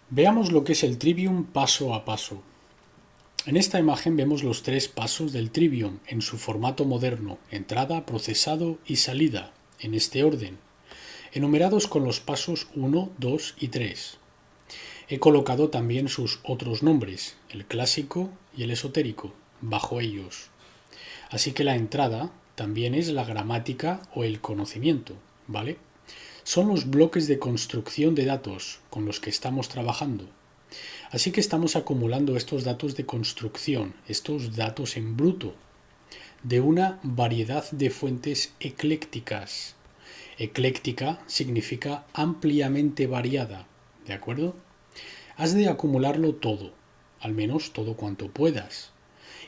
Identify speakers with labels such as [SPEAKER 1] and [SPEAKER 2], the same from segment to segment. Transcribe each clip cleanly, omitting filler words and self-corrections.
[SPEAKER 1] Veamos lo que es el Trivium paso a paso. En esta imagen vemos los tres pasos del Trivium en su formato moderno: entrada, procesado y salida, en este orden, enumerados con los pasos 1, 2 y 3. He colocado también sus otros nombres, el clásico y el esotérico, bajo ellos. Así que la entrada también es la gramática o el conocimiento, ¿vale? Son los bloques de construcción de datos con los que estamos trabajando. Así que estamos acumulando estos datos de construcción, estos datos en bruto, de una variedad de fuentes eclécticas. Ecléctica significa ampliamente variada, ¿de acuerdo? Has de acumularlo todo, al menos todo cuanto puedas,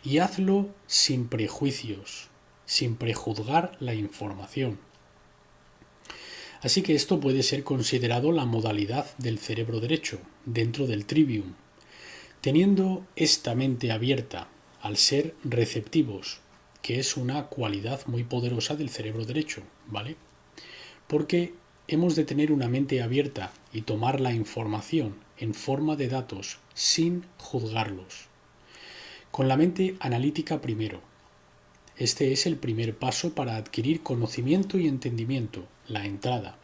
[SPEAKER 1] y hazlo sin prejuicios, sin prejuzgar la información. Así que esto puede ser considerado la modalidad del cerebro derecho, dentro del Trivium. Teniendo esta mente abierta, al ser receptivos, que es una cualidad muy poderosa del cerebro derecho, ¿vale? Porque hemos de tener una mente abierta y tomar la información en forma de datos sin juzgarlos. Con la mente analítica primero. Este es el primer paso para adquirir conocimiento y entendimiento, la entrada.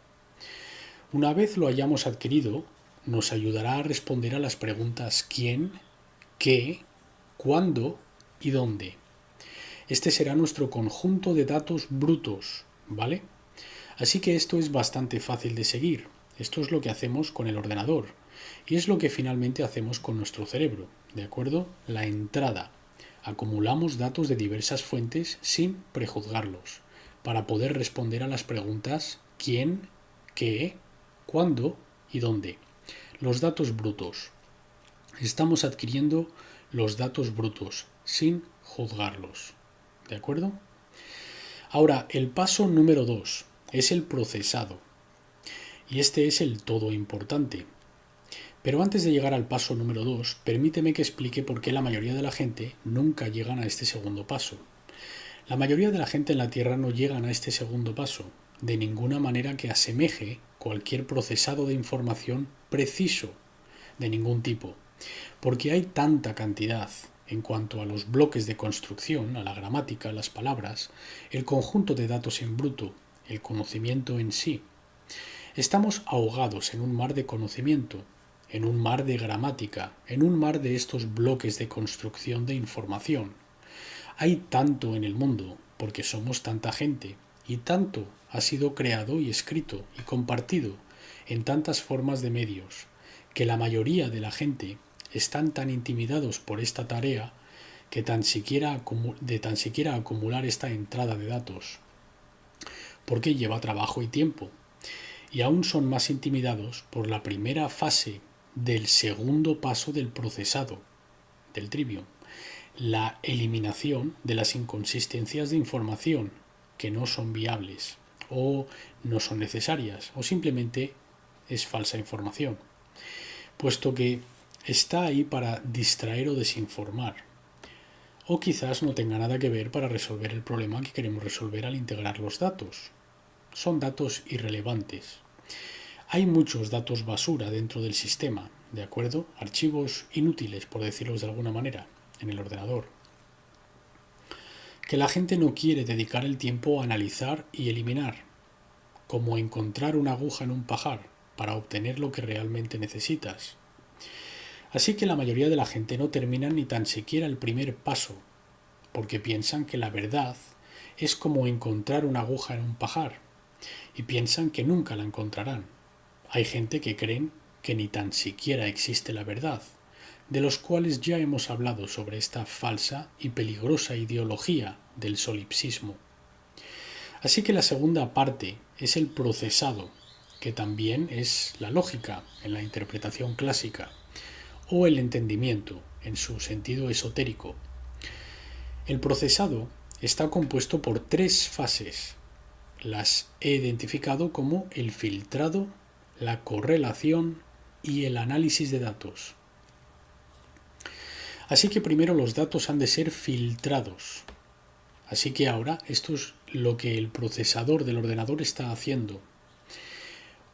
[SPEAKER 1] Una vez lo hayamos adquirido, nos ayudará a responder a las preguntas ¿quién?, ¿qué?, ¿cuándo? Y ¿dónde? Este será nuestro conjunto de datos brutos, ¿vale? Así que esto es bastante fácil de seguir. Esto es lo que hacemos con el ordenador y es lo que finalmente hacemos con nuestro cerebro, ¿de acuerdo? La entrada. Acumulamos datos de diversas fuentes sin prejuzgarlos para poder responder a las preguntas ¿quién?, ¿qué?, ¿cuándo? Y ¿dónde? Los datos brutos. Estamos adquiriendo los datos brutos sin juzgarlos, ¿de acuerdo? Ahora, el paso número 2 es el procesado. Y este es el todo importante. Pero antes de llegar al paso número 2, permíteme que explique por qué la mayoría de la gente nunca llegan a este segundo paso. La mayoría de la gente en la Tierra no llegan a este segundo paso, de ninguna manera que asemeje cualquier procesado de información preciso, de ningún tipo, porque hay tanta cantidad en cuanto a los bloques de construcción, a la gramática, las palabras, el conjunto de datos en bruto, el conocimiento en sí. Estamos ahogados en un mar de conocimiento, en un mar de gramática, en un mar de estos bloques de construcción de información. Hay tanto en el mundo, porque somos tanta gente, y tanto ha sido creado y escrito y compartido en tantas formas de medios, que la mayoría de la gente están tan intimidados por esta tarea que tan siquiera acumular esta entrada de datos, porque lleva trabajo y tiempo, y aún son más intimidados por la primera fase del segundo paso del procesado, del Trivium, la eliminación de las inconsistencias de información que no son viables o no son necesarias o simplemente es falsa información, puesto que está ahí para distraer o desinformar, o quizás no tenga nada que ver para resolver el problema que queremos resolver al integrar los datos. Son datos irrelevantes. Hay muchos datos basura dentro del sistema, ¿de acuerdo? Archivos inútiles, por decirlos de alguna manera, en el ordenador, que la gente no quiere dedicar el tiempo a analizar y eliminar, como encontrar una aguja en un pajar para obtener lo que realmente necesitas. Así que la mayoría de la gente no termina ni tan siquiera el primer paso, porque piensan que la verdad es como encontrar una aguja en un pajar, y piensan que nunca la encontrarán. Hay gente que creen que ni tan siquiera existe la verdad, de los cuales ya hemos hablado sobre esta falsa y peligrosa ideología del solipsismo. Así que la segunda parte es el procesado, que también es la lógica en la interpretación clásica, o el entendimiento en su sentido esotérico. El procesado está compuesto por tres fases. Las he identificado como el filtrado, la correlación y el análisis de datos. Así que primero los datos han de ser filtrados. Así que ahora esto es lo que el procesador del ordenador está haciendo.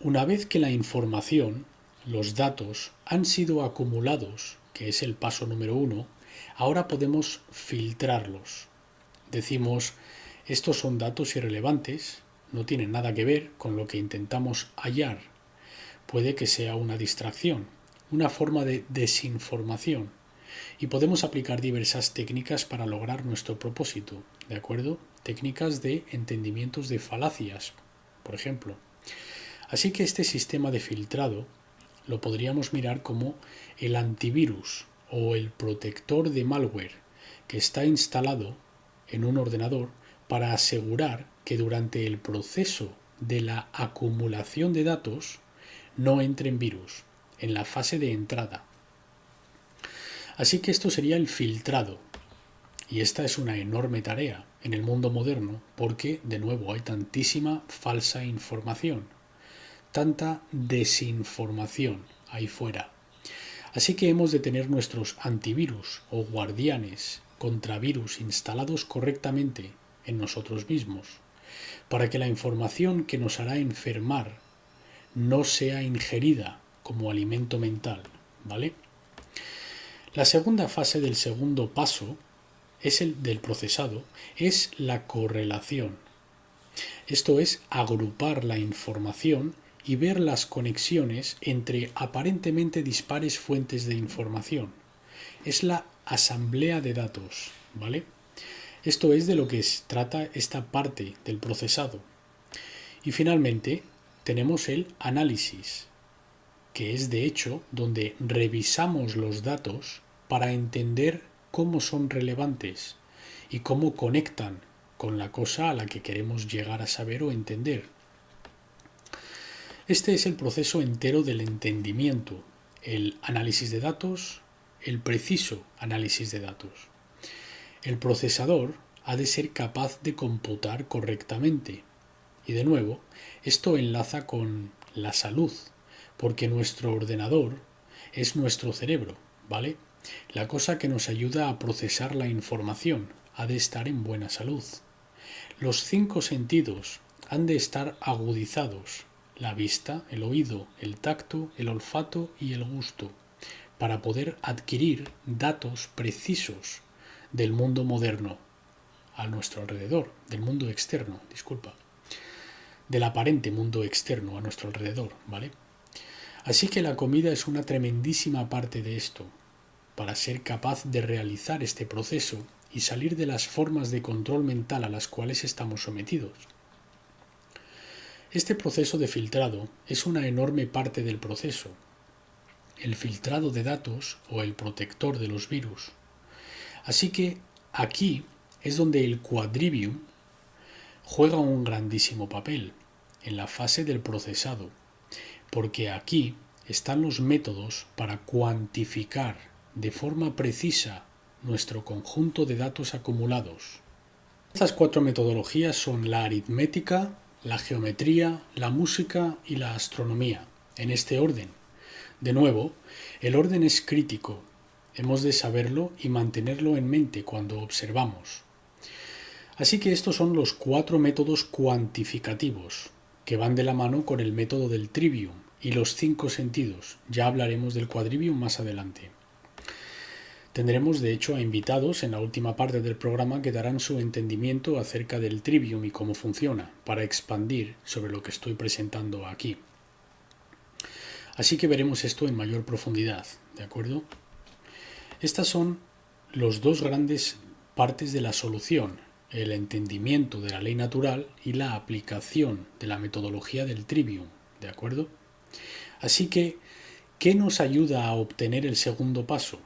[SPEAKER 1] Una vez que la información los datos han sido acumulados, que es el paso número 1, ahora podemos filtrarlos. Decimos, estos son datos irrelevantes, no tienen nada que ver con lo que intentamos hallar. Puede que sea una distracción, una forma de desinformación, y podemos aplicar diversas técnicas para lograr nuestro propósito, ¿de acuerdo? Técnicas de entendimientos de falacias, por ejemplo. Así que este sistema de filtrado lo podríamos mirar como el antivirus o el protector de malware que está instalado en un ordenador para asegurar que durante el proceso de la acumulación de datos no entren virus en la fase de entrada. Así que esto sería el filtrado. Y esta es una enorme tarea en el mundo moderno porque, de nuevo, hay tantísima falsa información, tanta desinformación ahí fuera. Así que hemos de tener nuestros antivirus o guardianes contra virus instalados correctamente en nosotros mismos, para que la información que nos hará enfermar no sea ingerida como alimento mental, ¿vale? La segunda fase del segundo paso es el del procesado, es la correlación. Esto es agrupar la información y ver las conexiones entre aparentemente dispares fuentes de información. Es la asamblea de datos, ¿vale? Esto es de lo que trata esta parte del procesado. Y finalmente tenemos el análisis, que es de hecho donde revisamos los datos para entender cómo son relevantes y cómo conectan con la cosa a la que queremos llegar a saber o entender. Este es el proceso entero del entendimiento, el análisis de datos, el preciso análisis de datos. El procesador ha de ser capaz de computar correctamente. Y de nuevo, esto enlaza con la salud, porque nuestro ordenador es nuestro cerebro, ¿vale? La cosa que nos ayuda a procesar la información ha de estar en buena salud. Los 5 sentidos han de estar agudizados, la vista, el oído, el tacto, el olfato y el gusto, para poder adquirir datos precisos del mundo moderno a nuestro alrededor, del mundo externo, del aparente mundo externo a nuestro alrededor, ¿vale? Así que la comida es una tremendísima parte de esto, para ser capaz de realizar este proceso y salir de las formas de control mental a las cuales estamos sometidos. Este proceso de filtrado es una enorme parte del proceso, el filtrado de datos o el protector de los virus. Así que aquí es donde el Quadrivium juega un grandísimo papel en la fase del procesado, porque aquí están los métodos para cuantificar de forma precisa nuestro conjunto de datos acumulados. Estas 4 metodologías son la aritmética, la geometría, la música y la astronomía, en este orden. De nuevo, el orden es crítico. Hemos de saberlo y mantenerlo en mente cuando observamos. Así que estos son los 4 métodos cuantificativos, que van de la mano con el método del trivium y los 5 sentidos. Ya hablaremos del quadrivium más adelante. Tendremos de hecho a invitados en la última parte del programa que darán su entendimiento acerca del trivium y cómo funciona, para expandir sobre lo que estoy presentando aquí. Así que veremos esto en mayor profundidad, ¿de acuerdo? Estas son los 2 grandes partes de la solución, el entendimiento de la ley natural y la aplicación de la metodología del trivium, ¿de acuerdo? Así que, ¿qué nos ayuda a obtener el segundo paso,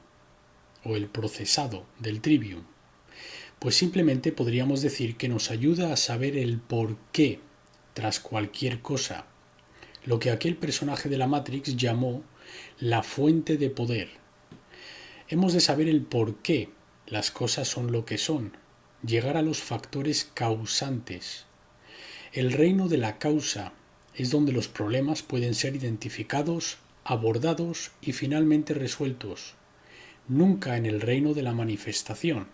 [SPEAKER 1] o el procesado del trivium? Pues simplemente podríamos decir que nos ayuda a saber el por qué tras cualquier cosa, lo que aquel personaje de la Matrix llamó la fuente de poder. Hemos de saber el por qué las cosas son lo que son, llegar a los factores causantes. El reino de la causa es donde los problemas pueden ser identificados, abordados y finalmente resueltos, nunca en el reino de la manifestación.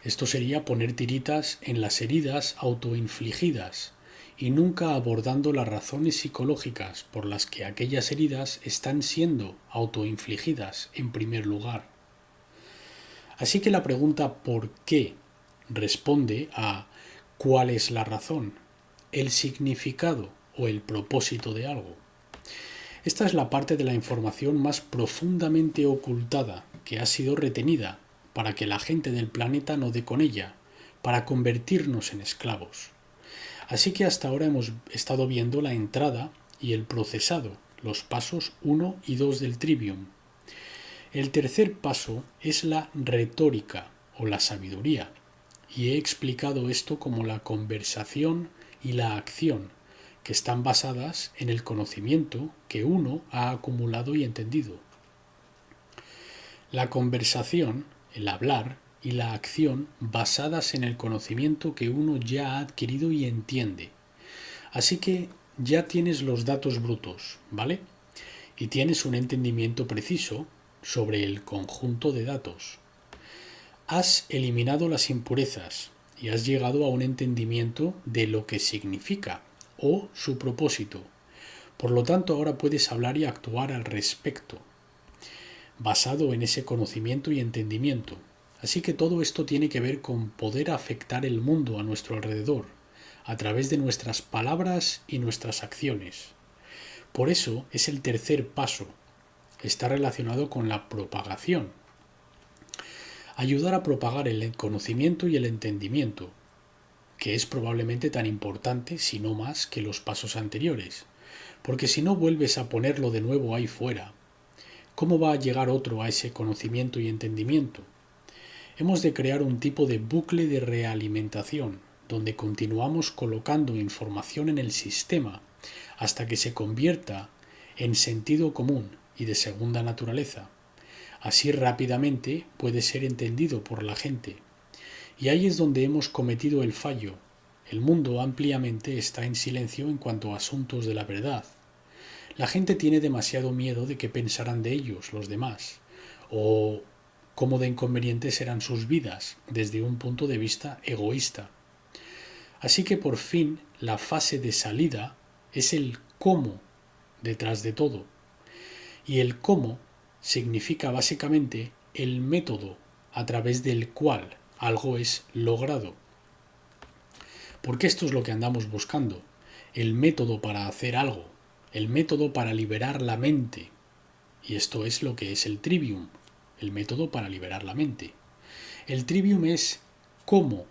[SPEAKER 1] Esto sería poner tiritas en las heridas autoinfligidas y nunca abordando las razones psicológicas por las que aquellas heridas están siendo autoinfligidas en primer lugar. Así que la pregunta ¿por qué? Responde a ¿cuál es la razón, el significado o el propósito de algo? Esta es la parte de la información más profundamente ocultada que ha sido retenida para que la gente del planeta no dé con ella, para convertirnos en esclavos. Así que hasta ahora hemos estado viendo la entrada y el procesado, los pasos 1 y 2 del trivium. El tercer paso es la retórica o la sabiduría, y he explicado esto como la conversación y la acción, que están basadas en el conocimiento que uno ha acumulado y entendido. La conversación, el hablar, y la acción basadas en el conocimiento que uno ya ha adquirido y entiende. Así que ya tienes los datos brutos, ¿vale? Y tienes un entendimiento preciso sobre el conjunto de datos. Has eliminado las impurezas y has llegado a un entendimiento de lo que significa o su propósito. Por lo tanto, ahora puedes hablar y actuar al respecto, basado en ese conocimiento y entendimiento. Así que todo esto tiene que ver con poder afectar el mundo a nuestro alrededor, a través de nuestras palabras y nuestras acciones. Por eso es el tercer paso. Está relacionado con la propagación. Ayudar a propagar el conocimiento y el entendimiento, que es probablemente tan importante, si no más, que los pasos anteriores. Porque si no vuelves a ponerlo de nuevo ahí fuera, ¿cómo va a llegar otro a ese conocimiento y entendimiento? Hemos de crear un tipo de bucle de realimentación, donde continuamos colocando información en el sistema hasta que se convierta en sentido común y de segunda naturaleza. Así rápidamente puede ser entendido por la gente. Y ahí es donde hemos cometido el fallo. El mundo ampliamente está en silencio en cuanto a asuntos de la verdad. La gente tiene demasiado miedo de qué pensarán de ellos los demás, o cómo de inconvenientes serán sus vidas desde un punto de vista egoísta. Así que por fin la fase de salida es el cómo detrás de todo. Y el cómo significa básicamente el método a través del cual algo es logrado. Porque esto es lo que andamos buscando, el método para hacer algo, el método para liberar la mente. Y esto es lo que es el trivium, el método para liberar la mente. El trivium es cómo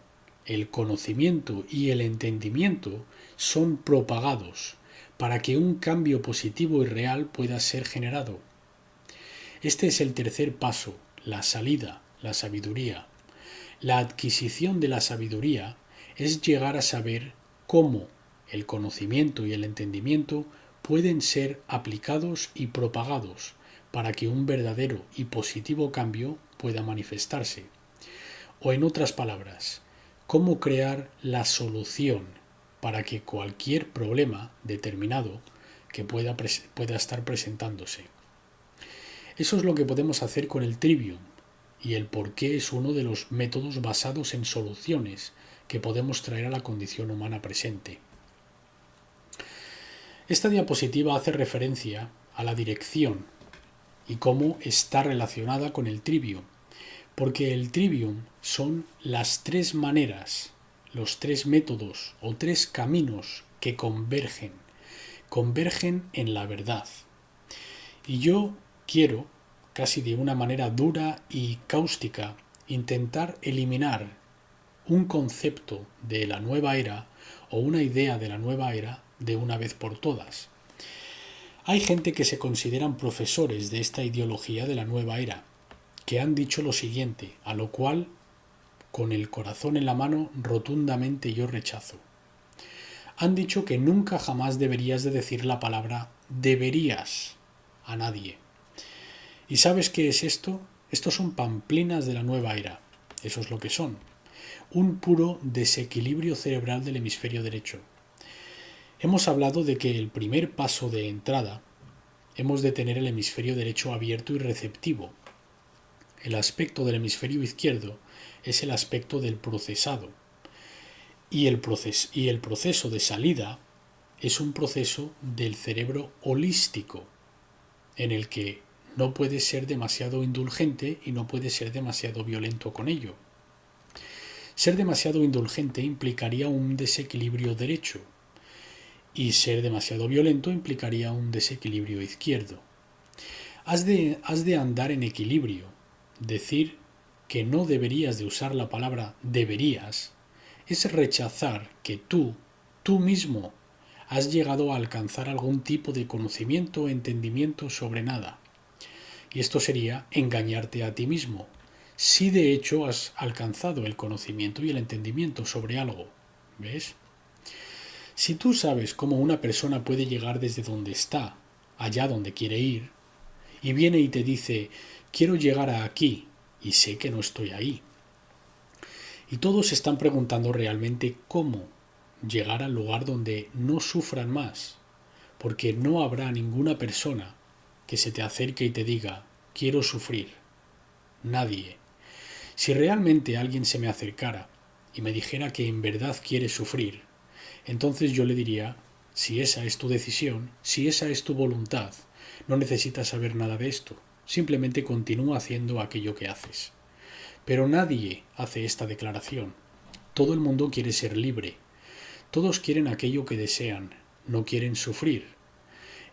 [SPEAKER 1] el conocimiento y el entendimiento son propagados para que un cambio positivo y real pueda ser generado. Este es el tercer paso, la salida, la sabiduría. La adquisición de la sabiduría es llegar a saber cómo el conocimiento y el entendimiento pueden ser aplicados y propagados para que un verdadero y positivo cambio pueda manifestarse. O en otras palabras, cómo crear la solución para que cualquier problema determinado que pueda estar presentándose. Eso es lo que podemos hacer con el trivium, y el por qué es uno de los métodos basados en soluciones que podemos traer a la condición humana presente. Esta diapositiva hace referencia a la dirección y cómo está relacionada con el trivium, porque el trivium son las tres maneras, los tres métodos o tres caminos que convergen en la verdad. Y yo quiero, casi de una manera dura y cáustica, intentar eliminar un concepto de la nueva era o una idea de la nueva era de una vez por todas. Hay gente que se consideran profesores de esta ideología de la nueva era, que han dicho lo siguiente, a lo cual, con el corazón en la mano, rotundamente yo rechazo. Han dicho que nunca jamás deberías de decir la palabra deberías a nadie. ¿Y sabes qué es esto? Estos son pamplinas de la nueva era. Eso es lo que son. Un puro desequilibrio cerebral del hemisferio derecho. Hemos hablado de que el primer paso de entrada hemos de tener el hemisferio derecho abierto y receptivo. El aspecto del hemisferio izquierdo es el aspecto del procesado. Y el proceso de salida es un proceso del cerebro holístico, en el que no puedes ser demasiado indulgente y no puedes ser demasiado violento con ello. Ser demasiado indulgente implicaría un desequilibrio derecho y ser demasiado violento implicaría un desequilibrio izquierdo. Has de andar en equilibrio. Decir que no deberías de usar la palabra deberías es rechazar que tú mismo, has llegado a alcanzar algún tipo de conocimiento o entendimiento sobre nada. Y esto sería engañarte a ti mismo. Si de hecho has alcanzado el conocimiento y el entendimiento sobre algo, ¿ves? Si tú sabes cómo una persona puede llegar desde donde está, allá donde quiere ir, y viene y te dice, quiero llegar a aquí, y sé que no estoy ahí. Y todos se están preguntando realmente cómo llegar al lugar donde no sufran más, porque no habrá ninguna persona que se te acerque y te diga, quiero sufrir. Nadie. Si realmente alguien se me acercara y me dijera que en verdad quiere sufrir, entonces yo le diría, si esa es tu decisión, si esa es tu voluntad, no necesitas saber nada de esto, simplemente continúa haciendo aquello que haces. Pero nadie hace esta declaración. Todo el mundo quiere ser libre. Todos quieren aquello que desean, no quieren sufrir.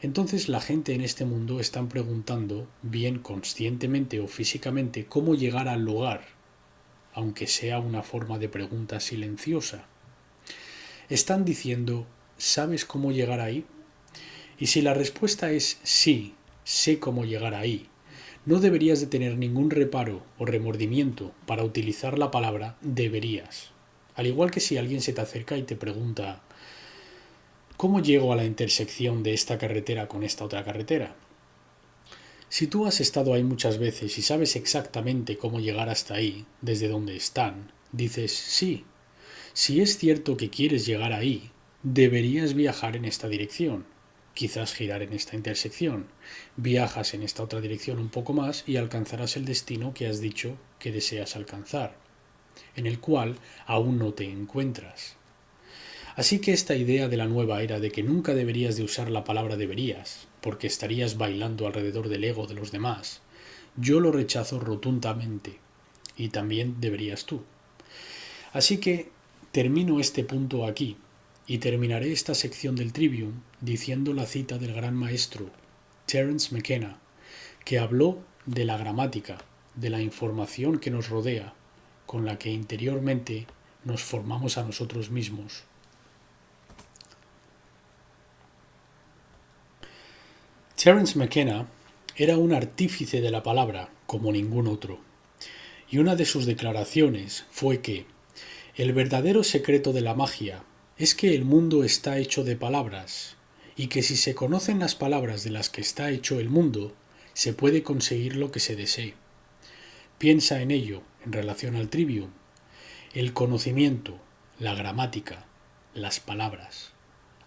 [SPEAKER 1] Entonces la gente en este mundo están preguntando, bien conscientemente o físicamente, cómo llegar al lugar, aunque sea una forma de pregunta silenciosa. Están diciendo, ¿sabes cómo llegar ahí? Y si la respuesta es sí, sé cómo llegar ahí, no deberías de tener ningún reparo o remordimiento para utilizar la palabra deberías. Al igual que si alguien se te acerca y te pregunta, ¿cómo llego a la intersección de esta carretera con esta otra carretera? Si tú has estado ahí muchas veces y sabes exactamente cómo llegar hasta ahí, desde donde están, dices sí. Si es cierto que quieres llegar ahí, deberías viajar en esta dirección. Quizás girar en esta intersección. Viajas en esta otra dirección un poco más y alcanzarás el destino que has dicho que deseas alcanzar, en el cual aún no te encuentras. Así que esta idea de la nueva era de que nunca deberías de usar la palabra deberías, porque estarías bailando alrededor del ego de los demás, yo lo rechazo rotundamente, y también deberías tú. Así que termino este punto aquí, y terminaré esta sección del Trivium diciendo la cita del gran maestro Terence McKenna, que habló de la gramática, de la información que nos rodea, con la que interiormente nos formamos a nosotros mismos. Terence McKenna era un artífice de la palabra como ningún otro, y una de sus declaraciones fue que el verdadero secreto de la magia es que el mundo está hecho de palabras, y que si se conocen las palabras de las que está hecho el mundo, se puede conseguir lo que se desee. Piensa en ello en relación al Trivium. El conocimiento, la gramática, las palabras,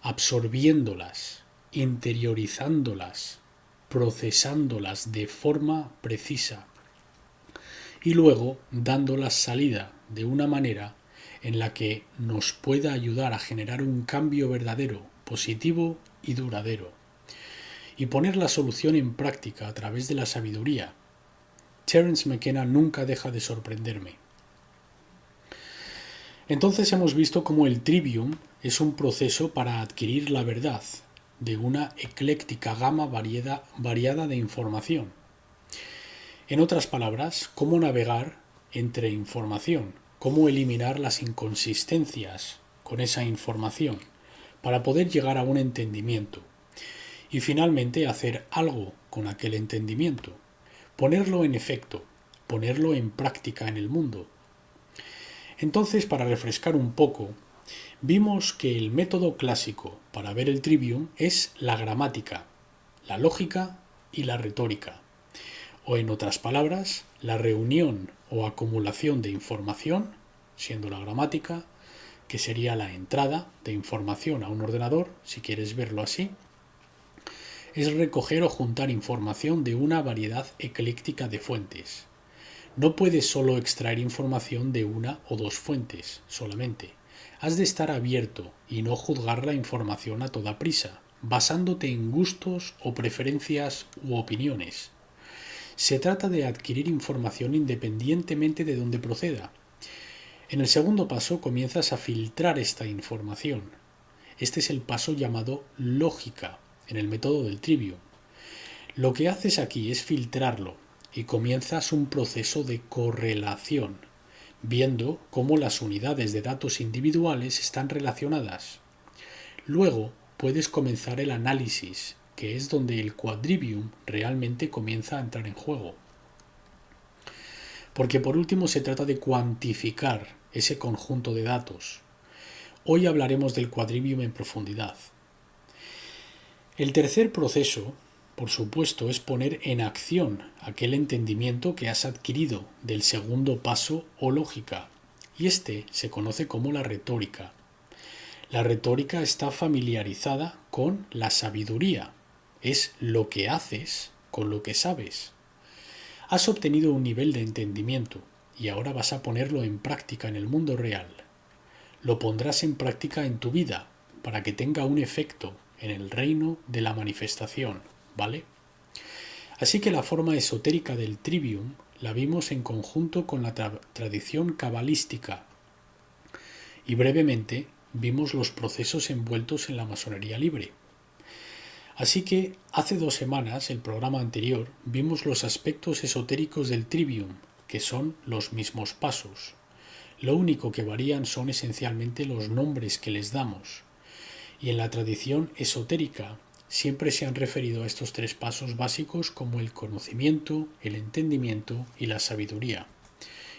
[SPEAKER 1] absorbiéndolas, interiorizándolas, procesándolas de forma precisa y luego dándolas salida de una manera en la que nos pueda ayudar a generar un cambio verdadero, positivo y duradero, y poner la solución en práctica a través de la sabiduría. Terence McKenna nunca deja de sorprenderme. Entonces hemos visto cómo el Trivium es un proceso para adquirir la verdad de una ecléctica gama variada de información. En otras palabras, cómo navegar entre información, cómo eliminar las inconsistencias con esa información para poder llegar a un entendimiento y finalmente hacer algo con aquel entendimiento, ponerlo en efecto, ponerlo en práctica en el mundo. Entonces, para refrescar un poco, vimos que el método clásico para ver el Trivium es la gramática, la lógica y la retórica, o en otras palabras, la reunión o acumulación de información, siendo la gramática, que sería la entrada de información a un ordenador, si quieres verlo así, es recoger o juntar información de una variedad ecléctica de fuentes. No puedes solo extraer información de una o dos fuentes solamente. Has de estar abierto y no juzgar la información a toda prisa, basándote en gustos o preferencias u opiniones. Se trata de adquirir información independientemente de dónde proceda. En el segundo paso comienzas a filtrar esta información. Este es el paso llamado lógica, en el método del Trivium. Lo que haces aquí es filtrarlo y comienzas un proceso de correlación, viendo cómo las unidades de datos individuales están relacionadas. Luego puedes comenzar el análisis, que es donde el quadrivium realmente comienza a entrar en juego. Porque por último se trata de cuantificar ese conjunto de datos. Hoy hablaremos del quadrivium en profundidad. El tercer proceso, por supuesto, es poner en acción aquel entendimiento que has adquirido del segundo paso o lógica, y este se conoce como la retórica. La retórica está familiarizada con la sabiduría, es lo que haces con lo que sabes. Has obtenido un nivel de entendimiento y ahora vas a ponerlo en práctica en el mundo real. Lo pondrás en práctica en tu vida para que tenga un efecto en el reino de la manifestación, ¿vale? Así que la forma esotérica del Trivium la vimos en conjunto con la tradición cabalística y brevemente vimos los procesos envueltos en la masonería libre. Así que hace 2 semanas, el programa anterior, vimos los aspectos esotéricos del Trivium, que son los mismos pasos. Lo único que varían son esencialmente los nombres que les damos. Y en la tradición esotérica siempre se han referido a estos 3 pasos básicos como el conocimiento, el entendimiento y la sabiduría.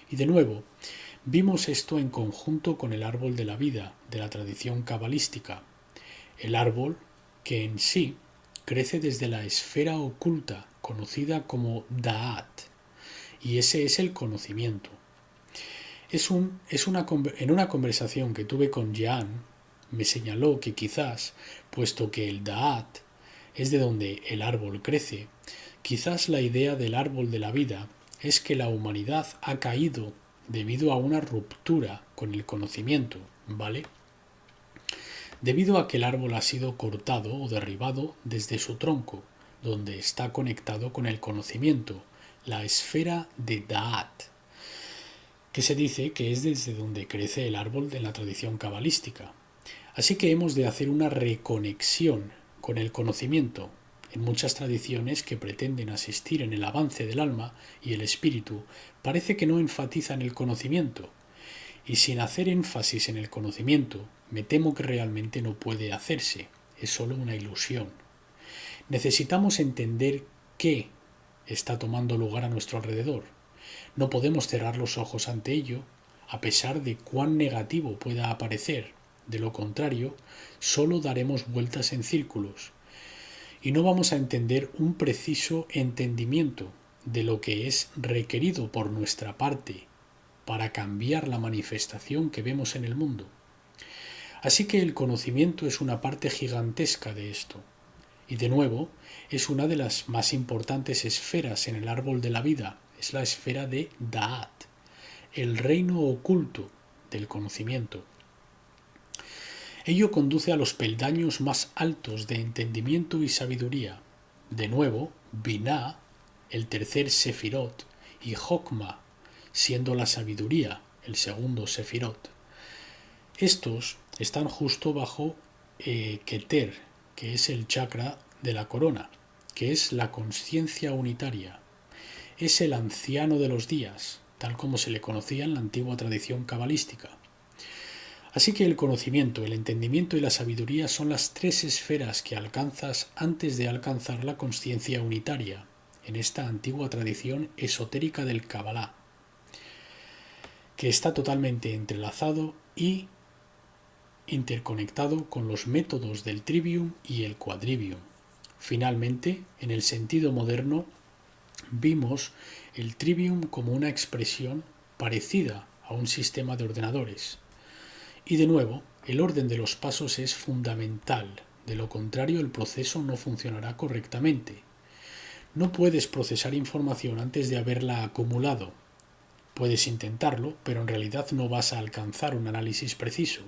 [SPEAKER 1] Y de nuevo, vimos esto en conjunto con el árbol de la vida de la tradición cabalística. El árbol que en sí crece desde la esfera oculta conocida como Da'at, y ese es el conocimiento. En una conversación que tuve con Jean, me señaló que quizás, puesto que el Da'at es de donde el árbol crece, quizás la idea del árbol de la vida es que la humanidad ha caído debido a una ruptura con el conocimiento, ¿vale? Debido a que el árbol ha sido cortado o derribado desde su tronco, donde está conectado con el conocimiento, la esfera de Da'at, que se dice que es desde donde crece el árbol de la tradición cabalística. Así que hemos de hacer una reconexión con el conocimiento. En muchas tradiciones que pretenden asistir en el avance del alma y el espíritu, parece que no enfatizan el conocimiento. Y sin hacer énfasis en el conocimiento, me temo que realmente no puede hacerse. Es solo una ilusión. Necesitamos entender qué está tomando lugar a nuestro alrededor. No podemos cerrar los ojos ante ello, a pesar de cuán negativo pueda aparecer. De lo contrario, solo daremos vueltas en círculos y no vamos a entender un preciso entendimiento de lo que es requerido por nuestra parte para cambiar la manifestación que vemos en el mundo. Así que el conocimiento es una parte gigantesca de esto, y de nuevo es una de las más importantes esferas en el árbol de la vida, es la esfera de Da'at, el reino oculto del conocimiento. Ello conduce a los peldaños más altos de entendimiento y sabiduría. De nuevo, Binah, el tercer Sefirot, y Jokma, siendo la sabiduría el segundo Sefirot. Estos están justo bajo Keter, que es el chakra de la corona, que es la consciencia unitaria. Es el anciano de los días, tal como se le conocía en la antigua tradición cabalística. Así que el conocimiento, el entendimiento y la sabiduría son las 3 esferas que alcanzas antes de alcanzar la consciencia unitaria, en esta antigua tradición esotérica del Kabbalah, que está totalmente entrelazado y interconectado con los métodos del Trivium y el Quadrivium. Finalmente, en el sentido moderno, vimos el Trivium como una expresión parecida a un sistema de ordenadores. Y de nuevo, el orden de los pasos es fundamental, de lo contrario el proceso no funcionará correctamente. No puedes procesar información antes de haberla acumulado. Puedes intentarlo, pero en realidad no vas a alcanzar un análisis preciso.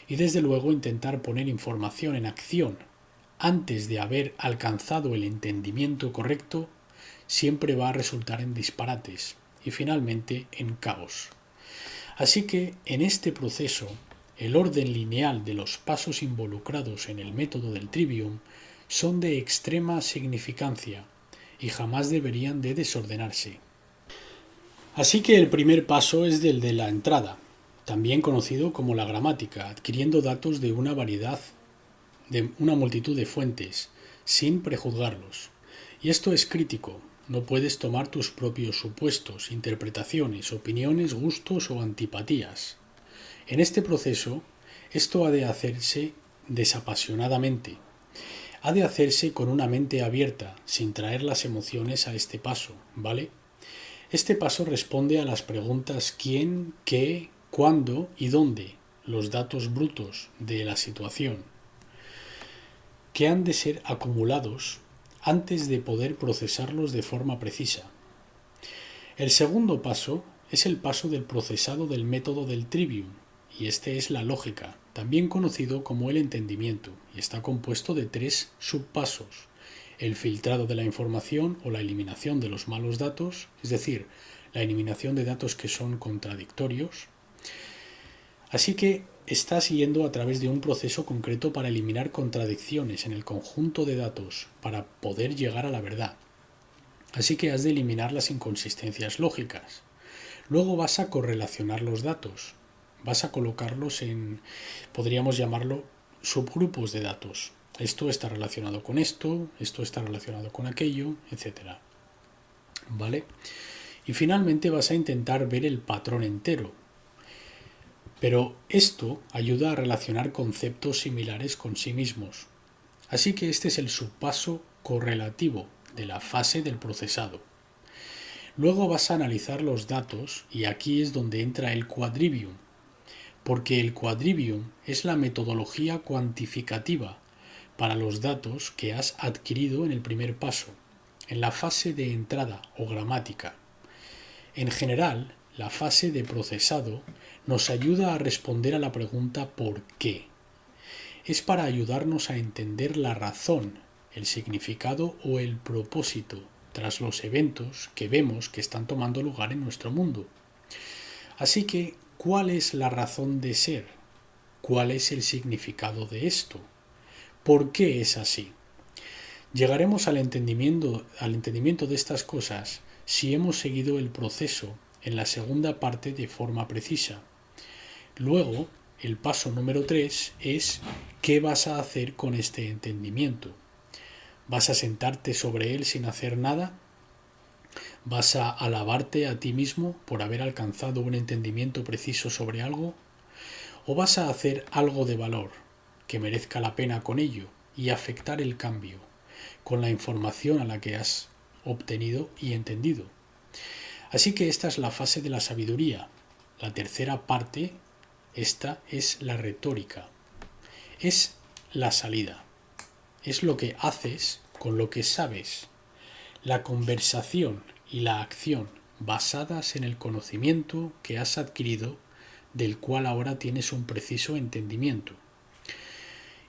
[SPEAKER 1] Y desde luego intentar poner información en acción antes de haber alcanzado el entendimiento correcto siempre va a resultar en disparates y finalmente en caos. Así que en este proceso, el orden lineal de los pasos involucrados en el método del Trivium son de extrema significancia y jamás deberían de desordenarse. Así que el primer paso es el de la entrada, también conocido como la gramática, adquiriendo datos de una multitud de fuentes, sin prejuzgarlos. Y esto es crítico. No puedes tomar tus propios supuestos, interpretaciones, opiniones, gustos o antipatías. En este proceso, esto ha de hacerse desapasionadamente. Ha de hacerse con una mente abierta, sin traer las emociones a este paso, ¿vale? Este paso responde a las preguntas quién, qué, cuándo y dónde, los datos brutos de la situación, que han de ser acumulados antes de poder procesarlos de forma precisa. El segundo paso es el paso del procesado del método del Trivium, y este es la lógica, también conocido como el entendimiento, y está compuesto de 3 subpasos: el filtrado de la información o la eliminación de los malos datos, es decir, la eliminación de datos que son contradictorios. Así que estás yendo a través de un proceso concreto para eliminar contradicciones en el conjunto de datos para poder llegar a la verdad. Así que has de eliminar las inconsistencias lógicas. Luego vas a correlacionar los datos. Vas a colocarlos en, podríamos llamarlo, subgrupos de datos. Esto está relacionado con esto está relacionado con aquello, etc. ¿Vale? Y finalmente vas a intentar ver el patrón entero. Pero esto ayuda a relacionar conceptos similares con sí mismos. Así que este es el subpaso correlativo de la fase del procesado. Luego vas a analizar los datos y aquí es donde entra el quadrivium, porque el quadrivium es la metodología cuantificativa para los datos que has adquirido en el primer paso, en la fase de entrada o gramática. En general, la fase de procesado nos ayuda a responder a la pregunta ¿por qué? Es para ayudarnos a entender la razón, el significado o el propósito tras los eventos que vemos que están tomando lugar en nuestro mundo. Así que, ¿cuál es la razón de ser? ¿Cuál es el significado de esto? ¿Por qué es así? Llegaremos al entendimiento de estas cosas si hemos seguido el proceso en la segunda parte de forma precisa. Luego, el paso número 3 es ¿qué vas a hacer con este entendimiento? ¿Vas a sentarte sobre él sin hacer nada? ¿Vas a alabarte a ti mismo por haber alcanzado un entendimiento preciso sobre algo? ¿O vas a hacer algo de valor, que merezca la pena con ello, y afectar el cambio, con la información a la que has obtenido y entendido? Así que esta es la fase de la sabiduría. La tercera parte, esta es la retórica. Es la salida. Es lo que haces con lo que sabes. La conversación y la acción basadas en el conocimiento que has adquirido, del cual ahora tienes un preciso entendimiento.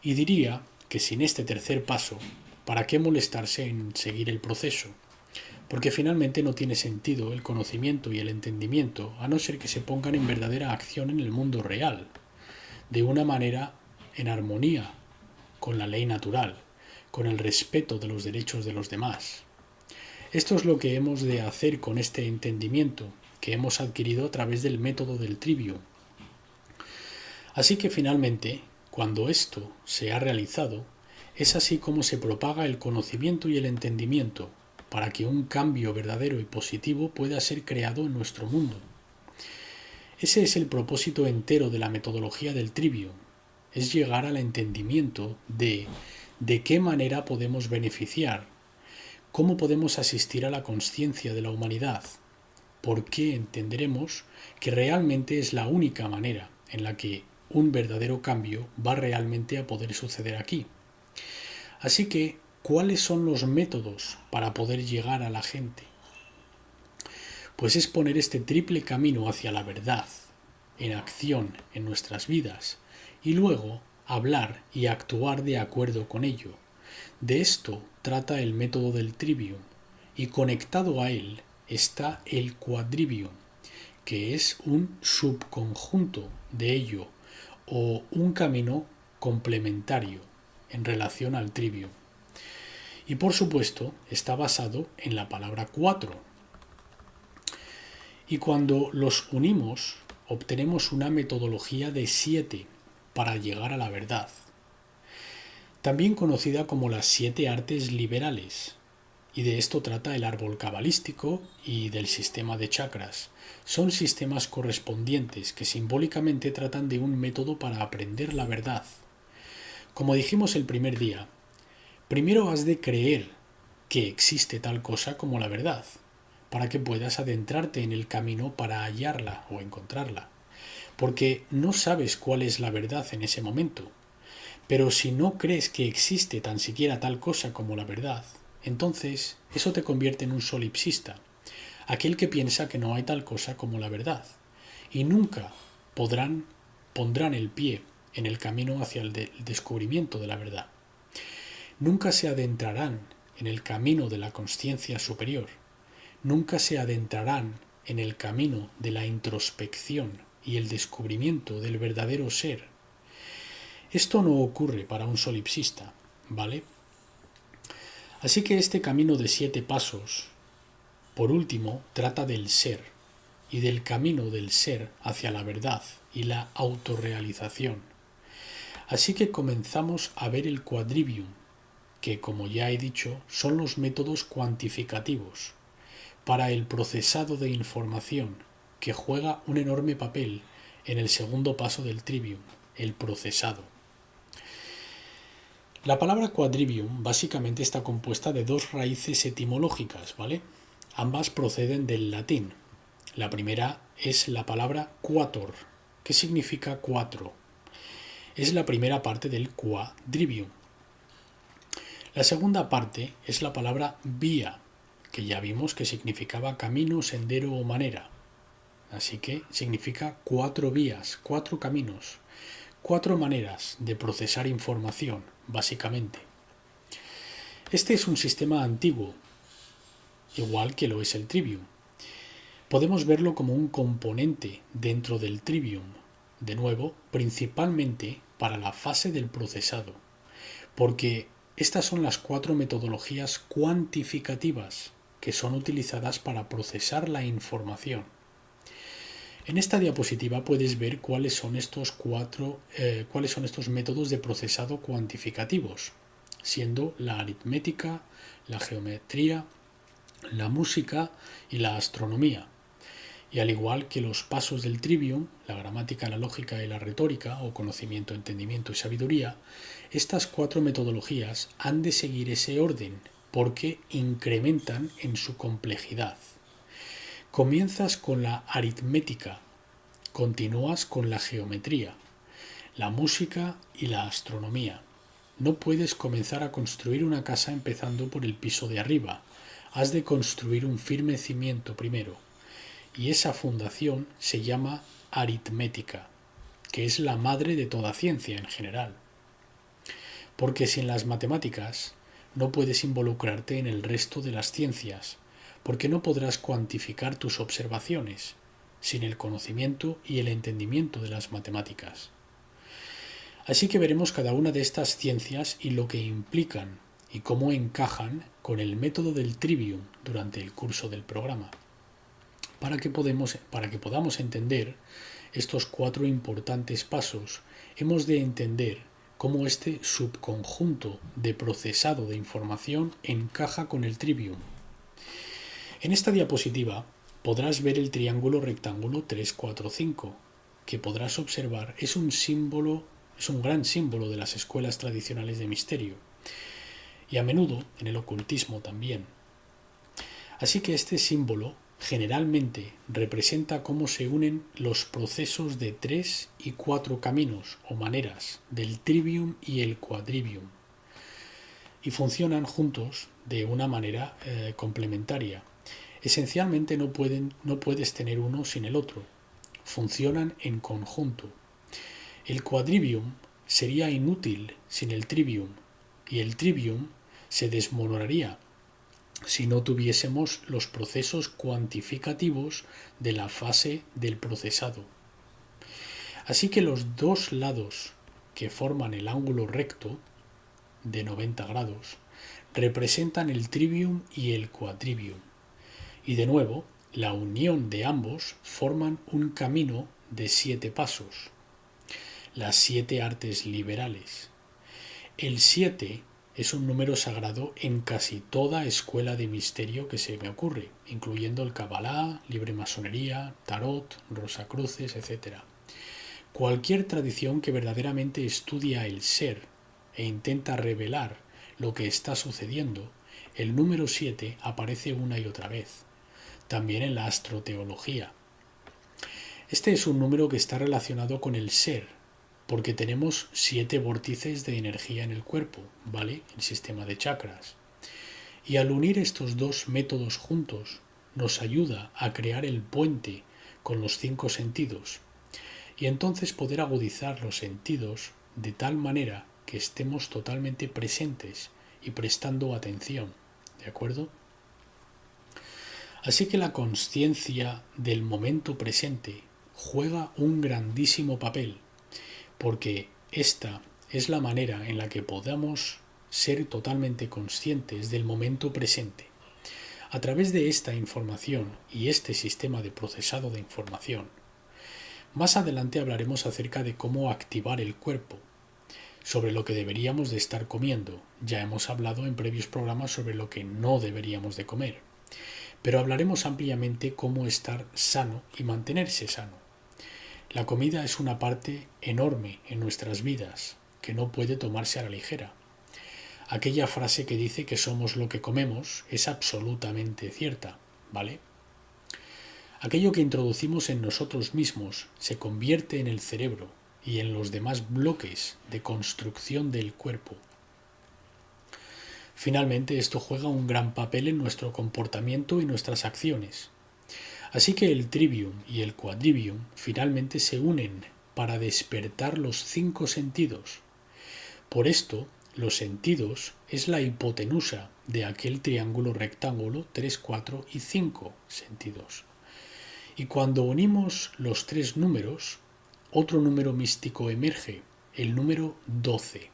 [SPEAKER 1] Y diría que sin este tercer paso, ¿para qué molestarse en seguir el proceso? Porque finalmente no tiene sentido el conocimiento y el entendimiento a no ser que se pongan en verdadera acción en el mundo real, de una manera en armonía con la ley natural, con el respeto de los derechos de los demás. Esto es lo que hemos de hacer con este entendimiento que hemos adquirido a través del método del Trivium. Así que finalmente, cuando esto se ha realizado, es así como se propaga el conocimiento y el entendimiento para que un cambio verdadero y positivo pueda ser creado en nuestro mundo. Ese es el propósito entero de la metodología del Trivium, es llegar al entendimiento de qué manera podemos beneficiar, cómo podemos asistir a la consciencia de la humanidad, por qué entenderemos que realmente es la única manera en la que un verdadero cambio va realmente a poder suceder aquí. Así que, ¿cuáles son los métodos para poder llegar a la gente? Pues es poner este triple camino hacia la verdad en acción en nuestras vidas, y luego hablar y actuar de acuerdo con ello. De esto trata el método del trivium, y conectado a él está el quadrivium, que es un subconjunto de ello o un camino complementario en relación al trivium. Y por supuesto está basado en la palabra cuatro. Y cuando los unimos obtenemos una metodología de 7 para llegar a la verdad, también conocida como las 7 artes liberales. Y de esto trata el árbol cabalístico y del sistema de chakras. Son sistemas correspondientes que simbólicamente tratan de un método para aprender la verdad. Como dijimos el primer día, primero has de creer que existe tal cosa como la verdad, para que puedas adentrarte en el camino para hallarla o encontrarla. Porque no sabes cuál es la verdad en ese momento. Pero si no crees que existe tan siquiera tal cosa como la verdad, entonces eso te convierte en un solipsista, aquel que piensa que no hay tal cosa como la verdad, y nunca pondrán el pie en el camino hacia el descubrimiento de la verdad. Nunca se adentrarán en el camino de la consciencia superior, nunca se adentrarán en el camino de la introspección y el descubrimiento del verdadero ser. Esto no ocurre para un solipsista, ¿vale? Así que este camino de 7 pasos, por último, trata del ser y del camino del ser hacia la verdad y la autorrealización. Así que comenzamos a ver el quadrivium, que, como ya he dicho, son los métodos cuantificativos para el procesado de información, que juega un enorme papel en el segundo paso del trivium, el procesado. La palabra quadrivium básicamente está compuesta de 2 raíces etimológicas, ¿vale? Ambas proceden del latín. La primera es la palabra quator, que significa 4. Es la primera parte del quadrivium. La segunda parte es la palabra vía, que ya vimos que significaba camino, sendero o manera. Así que significa 4 vías, 4 caminos, 4 maneras de procesar información, básicamente. Este es un sistema antiguo, igual que lo es el trivium. Podemos verlo como un componente dentro del trivium, de nuevo, principalmente para la fase del procesado, porque estas son las 4 metodologías cuantificativas que son utilizadas para procesar la información. En esta diapositiva puedes ver cuáles son estos métodos de procesado cuantificativos, siendo la aritmética, la geometría, la música y la astronomía. Y al igual que los pasos del trivium, la gramática, la lógica y la retórica, o conocimiento, entendimiento y sabiduría, estas 4 metodologías han de seguir ese orden porque incrementan en su complejidad. Comienzas con la aritmética, continúas con la geometría, la música y la astronomía. No puedes comenzar a construir una casa empezando por el piso de arriba. Has de construir un firme cimiento primero. Y esa fundación se llama aritmética, que es la madre de toda ciencia en general. Porque sin las matemáticas no puedes involucrarte en el resto de las ciencias, porque no podrás cuantificar tus observaciones sin el conocimiento y el entendimiento de las matemáticas. Así que veremos cada una de estas ciencias y lo que implican y cómo encajan con el método del trivium durante el curso del programa. Para que podamos entender estos 4 importantes pasos, hemos de entender cómo este subconjunto de procesado de información encaja con el trivium. En esta diapositiva podrás ver el triángulo rectángulo 3, 4, 5, que podrás observar es un gran símbolo de las escuelas tradicionales de misterio, y a menudo en el ocultismo también. Así que este símbolo generalmente representa cómo se unen los procesos de 3 y 4 caminos o maneras del trivium y el quadrivium, y funcionan juntos de una manera complementaria. Esencialmente no puedes tener uno sin el otro, funcionan en conjunto. El quadrivium sería inútil sin el trivium y el trivium se desmoronaría si no tuviésemos los procesos cuantificativos de la fase del procesado. Así que los dos lados que forman el ángulo recto de 90 grados representan el trivium y el quadrivium. Y de nuevo, la unión de ambos forman un camino de 7 pasos, las 7 artes liberales. El 7 es un número sagrado en casi toda escuela de misterio que se me ocurre, incluyendo el Kabbalah, libre masonería, tarot, rosacruces, etc. Cualquier tradición que verdaderamente estudia el ser e intenta revelar lo que está sucediendo, el número 7 aparece una y otra vez, también en la astroteología. Este es un número que está relacionado con el ser, porque tenemos 7 vórtices de energía en el cuerpo, ¿vale? El sistema de chakras. Y al unir estos dos métodos juntos, nos ayuda a crear el puente con los 5 sentidos, y entonces poder agudizar los sentidos de tal manera que estemos totalmente presentes y prestando atención, ¿de acuerdo? Así que la consciencia del momento presente juega un grandísimo papel, porque esta es la manera en la que podamos ser totalmente conscientes del momento presente. A través de esta información y este sistema de procesado de información, más adelante hablaremos acerca de cómo activar el cuerpo, sobre lo que deberíamos de estar comiendo. Ya hemos hablado en previos programas sobre lo que no deberíamos de comer, pero hablaremos ampliamente cómo estar sano y mantenerse sano. La comida es una parte enorme en nuestras vidas que no puede tomarse a la ligera. Aquella frase que dice que somos lo que comemos es absolutamente cierta, ¿vale? Aquello que introducimos en nosotros mismos se convierte en el cerebro y en los demás bloques de construcción del cuerpo. Finalmente, esto juega un gran papel en nuestro comportamiento y nuestras acciones. Así que el trivium y el quadrivium finalmente se unen para despertar los 5 sentidos. Por esto, los sentidos es la hipotenusa de aquel triángulo rectángulo 3, 4 y 5 sentidos. Y cuando unimos los 3 números, otro número místico emerge, el número 12.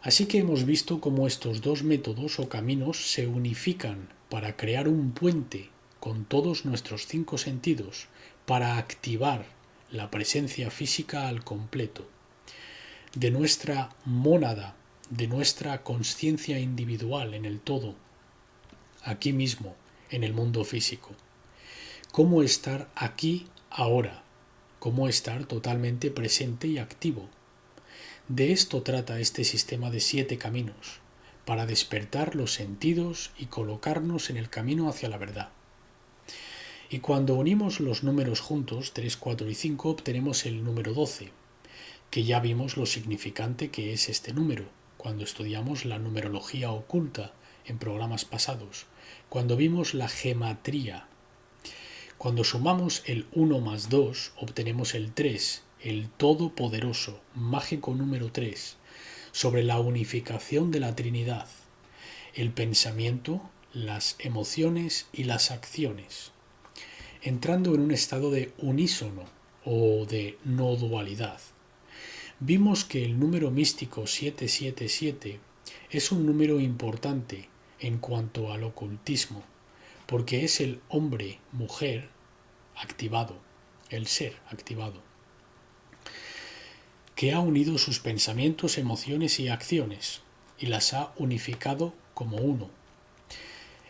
[SPEAKER 1] Así que hemos visto cómo estos dos métodos o caminos se unifican para crear un puente con todos nuestros 5 sentidos, para activar la presencia física al completo, de nuestra mónada, de nuestra consciencia individual en el todo, aquí mismo, en el mundo físico. Cómo estar aquí ahora, cómo estar totalmente presente y activo. De esto trata este sistema de 7 caminos, para despertar los sentidos y colocarnos en el camino hacia la verdad. Y cuando unimos los números juntos, 3, 4 y 5, obtenemos el número 12, que ya vimos lo significante que es este número, cuando estudiamos la numerología oculta en programas pasados, cuando vimos la gematría. Cuando sumamos el 1 más 2, obtenemos el 3, el todopoderoso, mágico número 3, sobre la unificación de la Trinidad, el pensamiento, las emociones y las acciones, entrando en un estado de unísono o de no dualidad. Vimos que el número místico 777 es un número importante en cuanto al ocultismo, porque es el hombre-mujer activado, el ser activado, que ha unido sus pensamientos, emociones y acciones, y las ha unificado como uno.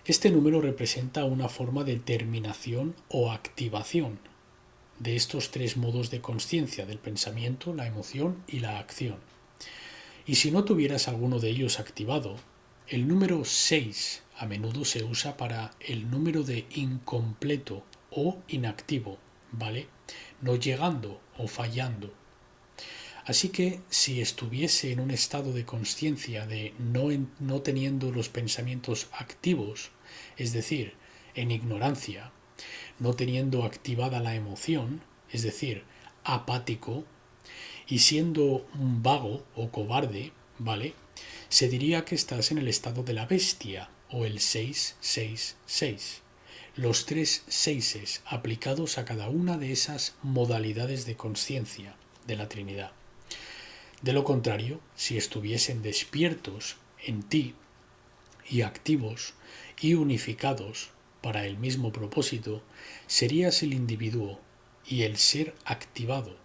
[SPEAKER 1] Este número representa una forma de terminación o activación de estos 3 modos de consciencia, del pensamiento, la emoción y la acción. Y si no tuvieras alguno de ellos activado, el número 6 a menudo se usa para el número de incompleto o inactivo, ¿vale? No llegando o fallando. Así que si estuviese en un estado de consciencia de no teniendo los pensamientos activos, es decir, en ignorancia, no teniendo activada la emoción, es decir, apático, y siendo un vago o cobarde, ¿vale? Se diría que estás en el estado de la bestia o el 666. Los 3 seises aplicados a cada una de esas modalidades de conciencia de la Trinidad. De lo contrario, si estuviesen despiertos en ti y activos y unificados para el mismo propósito, serías el individuo y el ser activado,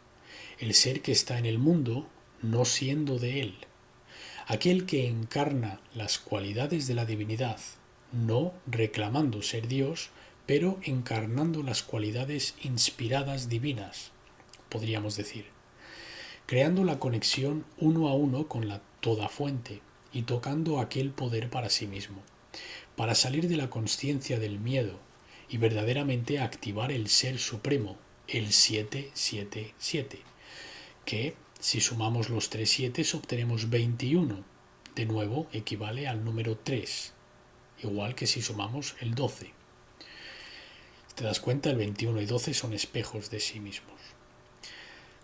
[SPEAKER 1] el ser que está en el mundo no siendo de él, aquel que encarna las cualidades de la divinidad, no reclamando ser Dios, pero encarnando las cualidades inspiradas divinas, podríamos decir, creando la conexión uno a uno con la toda fuente y tocando aquel poder para sí mismo, para salir de la consciencia del miedo y verdaderamente activar el ser supremo, el 777, que si sumamos los 3 7 obtenemos 21, de nuevo equivale al número 3, igual que si sumamos el 12. ¿Te das cuenta? El 21 y 12 son espejos de sí mismos.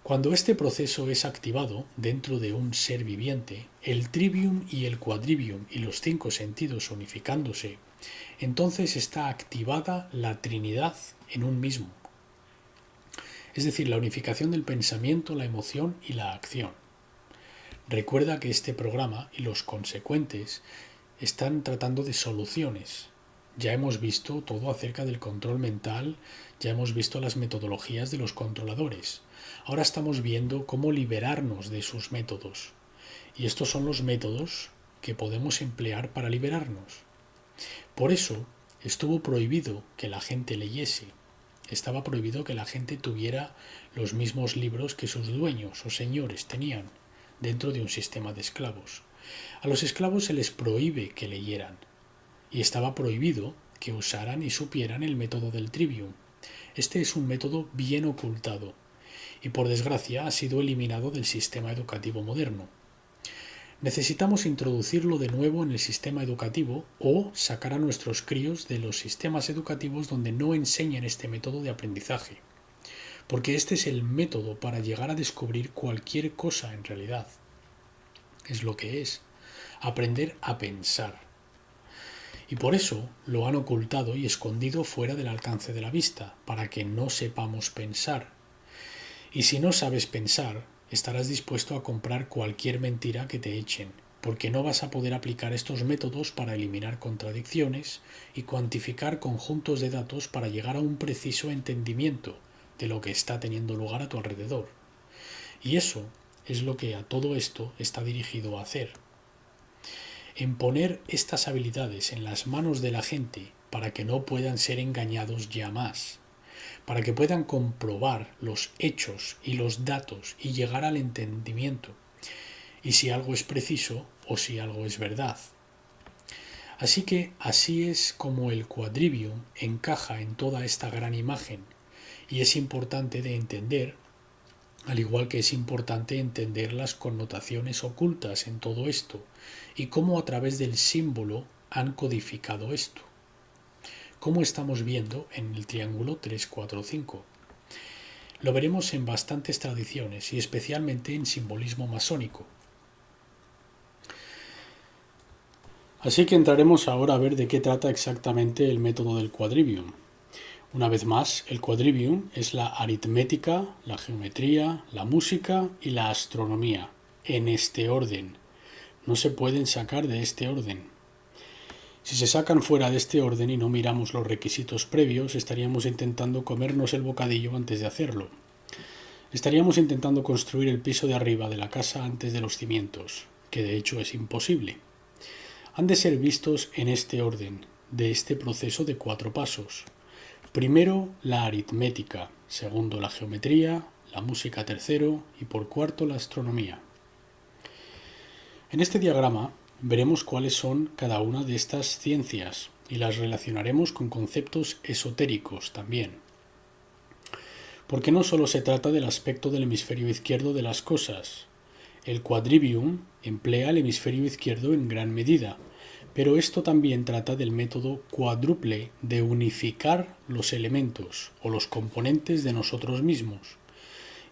[SPEAKER 1] Cuando este proceso es activado dentro de un ser viviente, el trivium y el quadrivium y los 5 sentidos unificándose, entonces está activada la Trinidad en un mismo. Es decir, la unificación del pensamiento, la emoción y la acción. Recuerda que este programa y los consecuentes están tratando de soluciones. Ya hemos visto todo acerca del control mental, ya hemos visto las metodologías de los controladores. Ahora estamos viendo cómo liberarnos de sus métodos. Y estos son los métodos que podemos emplear para liberarnos. Por eso estuvo prohibido que la gente leyese. Estaba prohibido que la gente tuviera los mismos libros que sus dueños o señores tenían dentro de un sistema de esclavos. A los esclavos se les prohíbe que leyeran y estaba prohibido que usaran y supieran el método del trivium. Este es un método bien ocultado y por desgracia ha sido eliminado del sistema educativo moderno. Necesitamos introducirlo de nuevo en el sistema educativo o sacar a nuestros críos de los sistemas educativos donde no enseñan este método de aprendizaje, porque este es el método para llegar a descubrir cualquier cosa en realidad. Es lo que es, aprender a pensar. Y por eso lo han ocultado y escondido fuera del alcance de la vista, para que no sepamos pensar. Y si no sabes pensar, estarás dispuesto a comprar cualquier mentira que te echen, porque no vas a poder aplicar estos métodos para eliminar contradicciones y cuantificar conjuntos de datos para llegar a un preciso entendimiento de lo que está teniendo lugar a tu alrededor. Y eso es lo que a todo esto está dirigido a hacer. En poner estas habilidades en las manos de la gente para que no puedan ser engañados ya más, para que puedan comprobar los hechos y los datos y llegar al entendimiento, y si algo es preciso o si algo es verdad. Así que así es como el quadrivium encaja en toda esta gran imagen, y es importante de entender, al igual que es importante entender las connotaciones ocultas en todo esto, y cómo a través del símbolo han codificado esto. Como estamos viendo en el triángulo 3, 4, 5. Lo veremos en bastantes tradiciones y especialmente en simbolismo masónico. Así que entraremos ahora a ver de qué trata exactamente el método del quadrivium. Una vez más, el quadrivium es la aritmética, la geometría, la música y la astronomía, en este orden. No se pueden sacar de este orden. Si se sacan fuera de este orden y no miramos los requisitos previos, estaríamos intentando comernos el bocadillo antes de hacerlo. Estaríamos intentando construir el piso de arriba de la casa antes de los cimientos, que de hecho es imposible. Han de ser vistos en este orden, de este proceso de 4 pasos. Primero, la aritmética, segundo, la geometría, la música tercero y por cuarto, la astronomía. En este diagrama veremos cuáles son cada una de estas ciencias y las relacionaremos con conceptos esotéricos también. Porque no solo se trata del aspecto del hemisferio izquierdo de las cosas. El quadrivium emplea el hemisferio izquierdo en gran medida, pero esto también trata del método cuádruple de unificar los elementos o los componentes de nosotros mismos.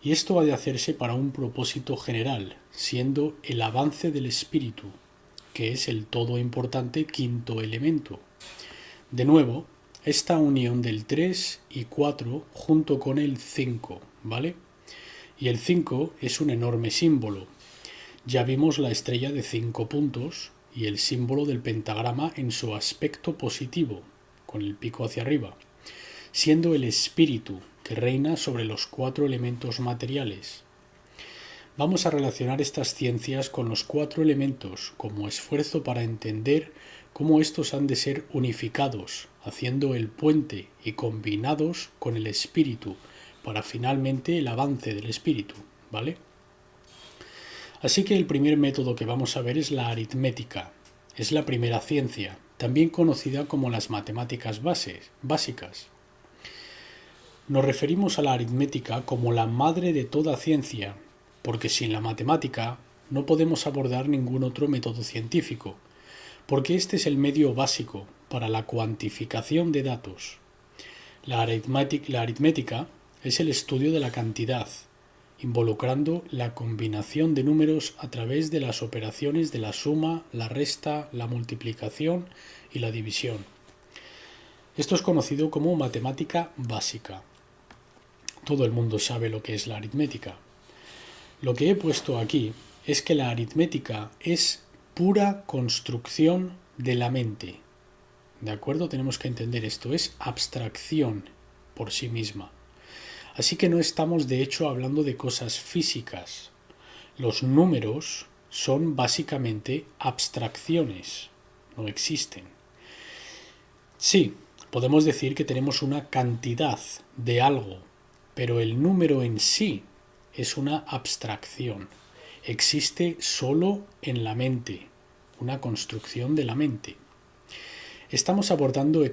[SPEAKER 1] Y esto ha de hacerse para un propósito general, siendo el avance del espíritu, que es el todo importante quinto elemento. De nuevo, esta unión del 3 y 4 junto con el 5, ¿vale? Y el 5 es un enorme símbolo. Ya vimos la estrella de 5 puntos y el símbolo del pentagrama en su aspecto positivo, con el pico hacia arriba, siendo el espíritu que reina sobre los 4 elementos materiales. Vamos a relacionar estas ciencias con los 4 elementos como esfuerzo para entender cómo estos han de ser unificados, haciendo el puente y combinados con el espíritu, para finalmente el avance del espíritu, ¿vale? Así que el primer método que vamos a ver es la aritmética. Es la primera ciencia, también conocida como las matemáticas básicas. Nos referimos a la aritmética como la madre de toda ciencia, porque sin la matemática no podemos abordar ningún otro método científico, porque este es el medio básico para la cuantificación de datos. La aritmética es el estudio de la cantidad, involucrando la combinación de números a través de las operaciones de la suma, la resta, la multiplicación y la división. Esto es conocido como matemática básica. Todo el mundo sabe lo que es la aritmética. Lo que he puesto aquí es que la aritmética es pura construcción de la mente. ¿De acuerdo? Tenemos que entender esto. Es abstracción por sí misma. Así que no estamos de hecho hablando de cosas físicas. Los números son básicamente abstracciones. No existen. Sí, podemos decir que tenemos una cantidad de algo, pero el número en sí es una abstracción. Existe solo en la mente, una construcción de la mente. Estamos abordando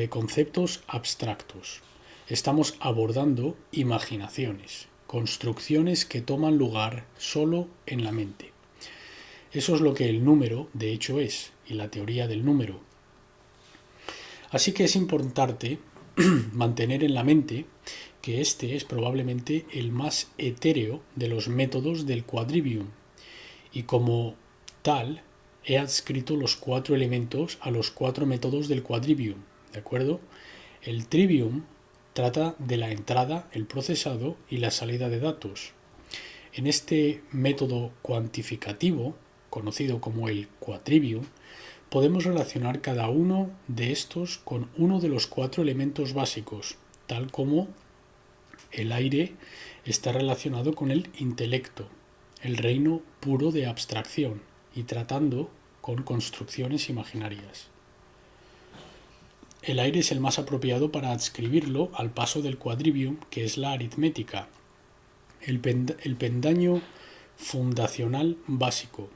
[SPEAKER 1] conceptos abstractos. Estamos abordando imaginaciones, construcciones que toman lugar solo en la mente. Eso es lo que el número, de hecho, es, y la teoría del número. Así que es importante mantener en la mente que este es probablemente el más etéreo de los métodos del quadrivium, y como tal he adscrito los 4 elementos a los 4 métodos del quadrivium, ¿de acuerdo? El trivium trata de la entrada, el procesado y la salida de datos. En este método cuantificativo, conocido como el quadrivium, podemos relacionar cada uno de estos con uno de los 4 elementos básicos, tal como el aire está relacionado con el intelecto, el reino puro de abstracción, y tratando con construcciones imaginarias. El aire es el más apropiado para adscribirlo al paso del quadrivium, que es la aritmética, el pendaño fundacional básico,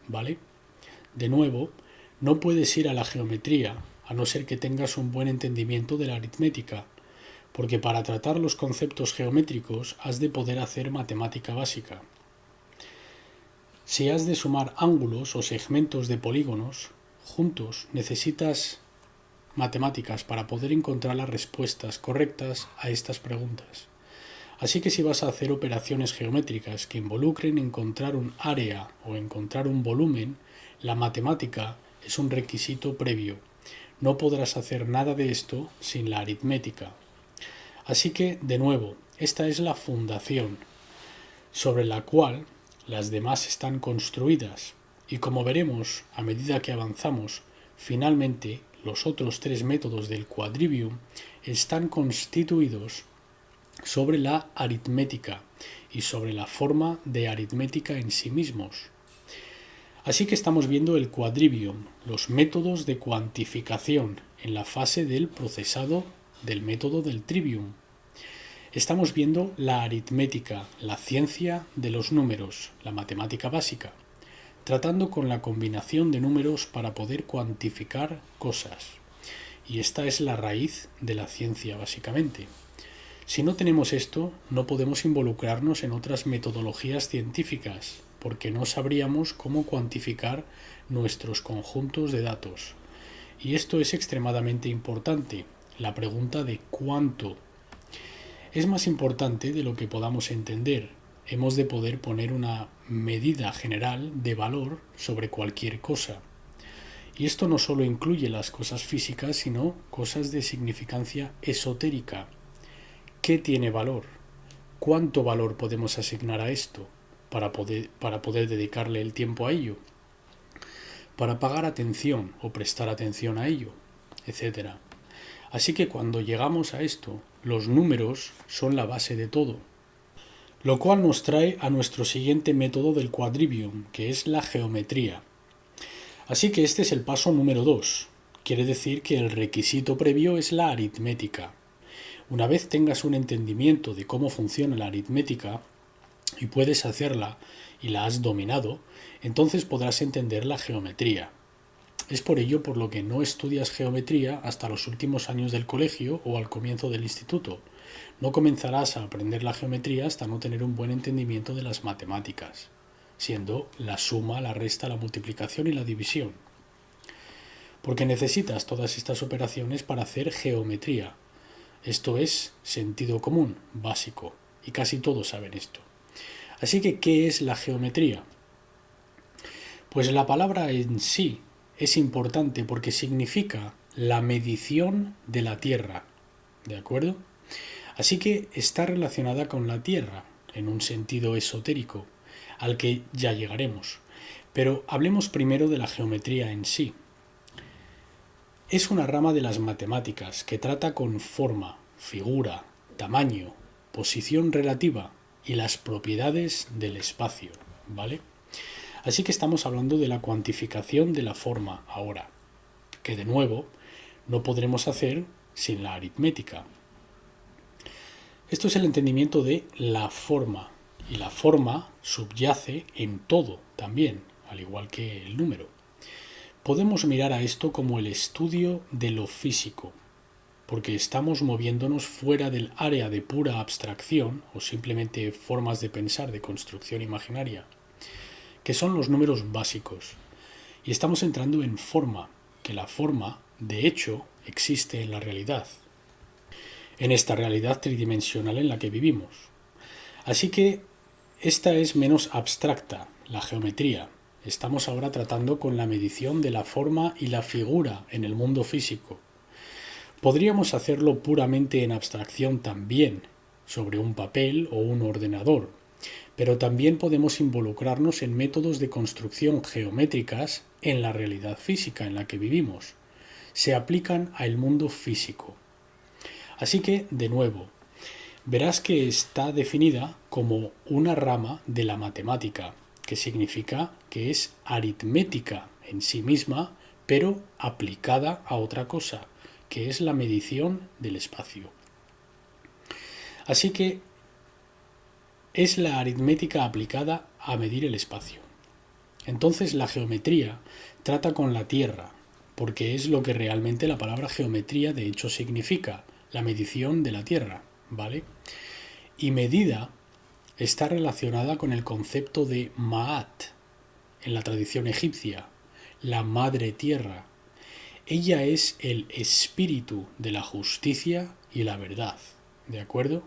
[SPEAKER 1] ¿vale? De nuevo, no puedes ir a la geometría a no ser que tengas un buen entendimiento de la aritmética, porque para tratar los conceptos geométricos has de poder hacer matemática básica. Si has de sumar ángulos o segmentos de polígonos juntos, necesitas matemáticas para poder encontrar las respuestas correctas a estas preguntas. Así que si vas a hacer operaciones geométricas que involucren encontrar un área o encontrar un volumen, la matemática es un requisito previo. No podrás hacer nada de esto sin la aritmética. Así que, de nuevo, esta es la fundación sobre la cual las demás están construidas, y como veremos a medida que avanzamos, finalmente los otros 3 métodos del quadrivium están constituidos sobre la aritmética y sobre la forma de aritmética en sí mismos. Así que estamos viendo el quadrivium, los métodos de cuantificación en la fase del procesado del método del trivium. Estamos viendo la aritmética, la ciencia de los números, la matemática básica, tratando con la combinación de números para poder cuantificar cosas. Y esta es la raíz de la ciencia, básicamente. Si no tenemos esto, no podemos involucrarnos en otras metodologías científicas, porque no sabríamos cómo cuantificar nuestros conjuntos de datos. Y esto es extremadamente importante, la pregunta de cuánto. es más importante de lo que podamos entender. Hemos de poder poner una medida general de valor sobre cualquier cosa. Y esto no solo incluye las cosas físicas, sino cosas de significancia esotérica. ¿Qué tiene valor? ¿Cuánto valor podemos asignar a esto para poder dedicarle el tiempo a ello? Para pagar atención o prestar atención a ello, etcétera. Así que cuando llegamos a esto, los números son la base de todo. Lo cual nos trae a nuestro siguiente método del quadrivium, que es la geometría. Así que este es el paso número 2. Quiere decir que el requisito previo es la aritmética. Una vez tengas un entendimiento de cómo funciona la aritmética y puedes hacerla y la has dominado, entonces podrás entender la geometría. Es por ello por lo que no estudias geometría hasta los últimos años del colegio o al comienzo del instituto. No comenzarás a aprender la geometría hasta no tener un buen entendimiento de las matemáticas, siendo la suma, la resta, la multiplicación y la división. Porque necesitas todas estas operaciones para hacer geometría. Esto es sentido común, básico, y casi todos saben esto. Así que, ¿qué es la geometría? Pues la palabra en sí es importante porque significa la medición de la Tierra, ¿de acuerdo? Así que está relacionada con la Tierra, en un sentido esotérico, al que ya llegaremos. Pero hablemos primero de la geometría en sí. Es una rama de las matemáticas que trata con forma, figura, tamaño, posición relativa y las propiedades del espacio, ¿vale? Así que estamos hablando de la cuantificación de la forma ahora, que de nuevo no podremos hacer sin la aritmética. Esto es el entendimiento de la forma, y la forma subyace en todo también, al igual que el número. Podemos mirar a esto como el estudio de lo físico, porque estamos moviéndonos fuera del área de pura abstracción o simplemente formas de pensar de construcción imaginaria, que son los números básicos, y estamos entrando en forma, que la forma, de hecho, existe en la realidad, en esta realidad tridimensional en la que vivimos. Así que esta es menos abstracta, la geometría. Estamos ahora tratando con la medición de la forma y la figura en el mundo físico. Podríamos hacerlo puramente en abstracción también, sobre un papel o un ordenador, pero también podemos involucrarnos en métodos de construcción geométricas en la realidad física en la que vivimos. Se aplican al mundo físico. Así que, de nuevo, verás que está definida como una rama de la matemática, que significa que es aritmética en sí misma, pero aplicada a otra cosa, que es la medición del espacio. Así que es la aritmética aplicada a medir el espacio. Entonces la geometría trata con la Tierra, porque es lo que realmente la palabra geometría de hecho significa, la medición de la Tierra, ¿vale? Y medida está relacionada con el concepto de Ma'at en la tradición egipcia, la madre tierra. Ella es el espíritu de la justicia y la verdad, ¿de acuerdo?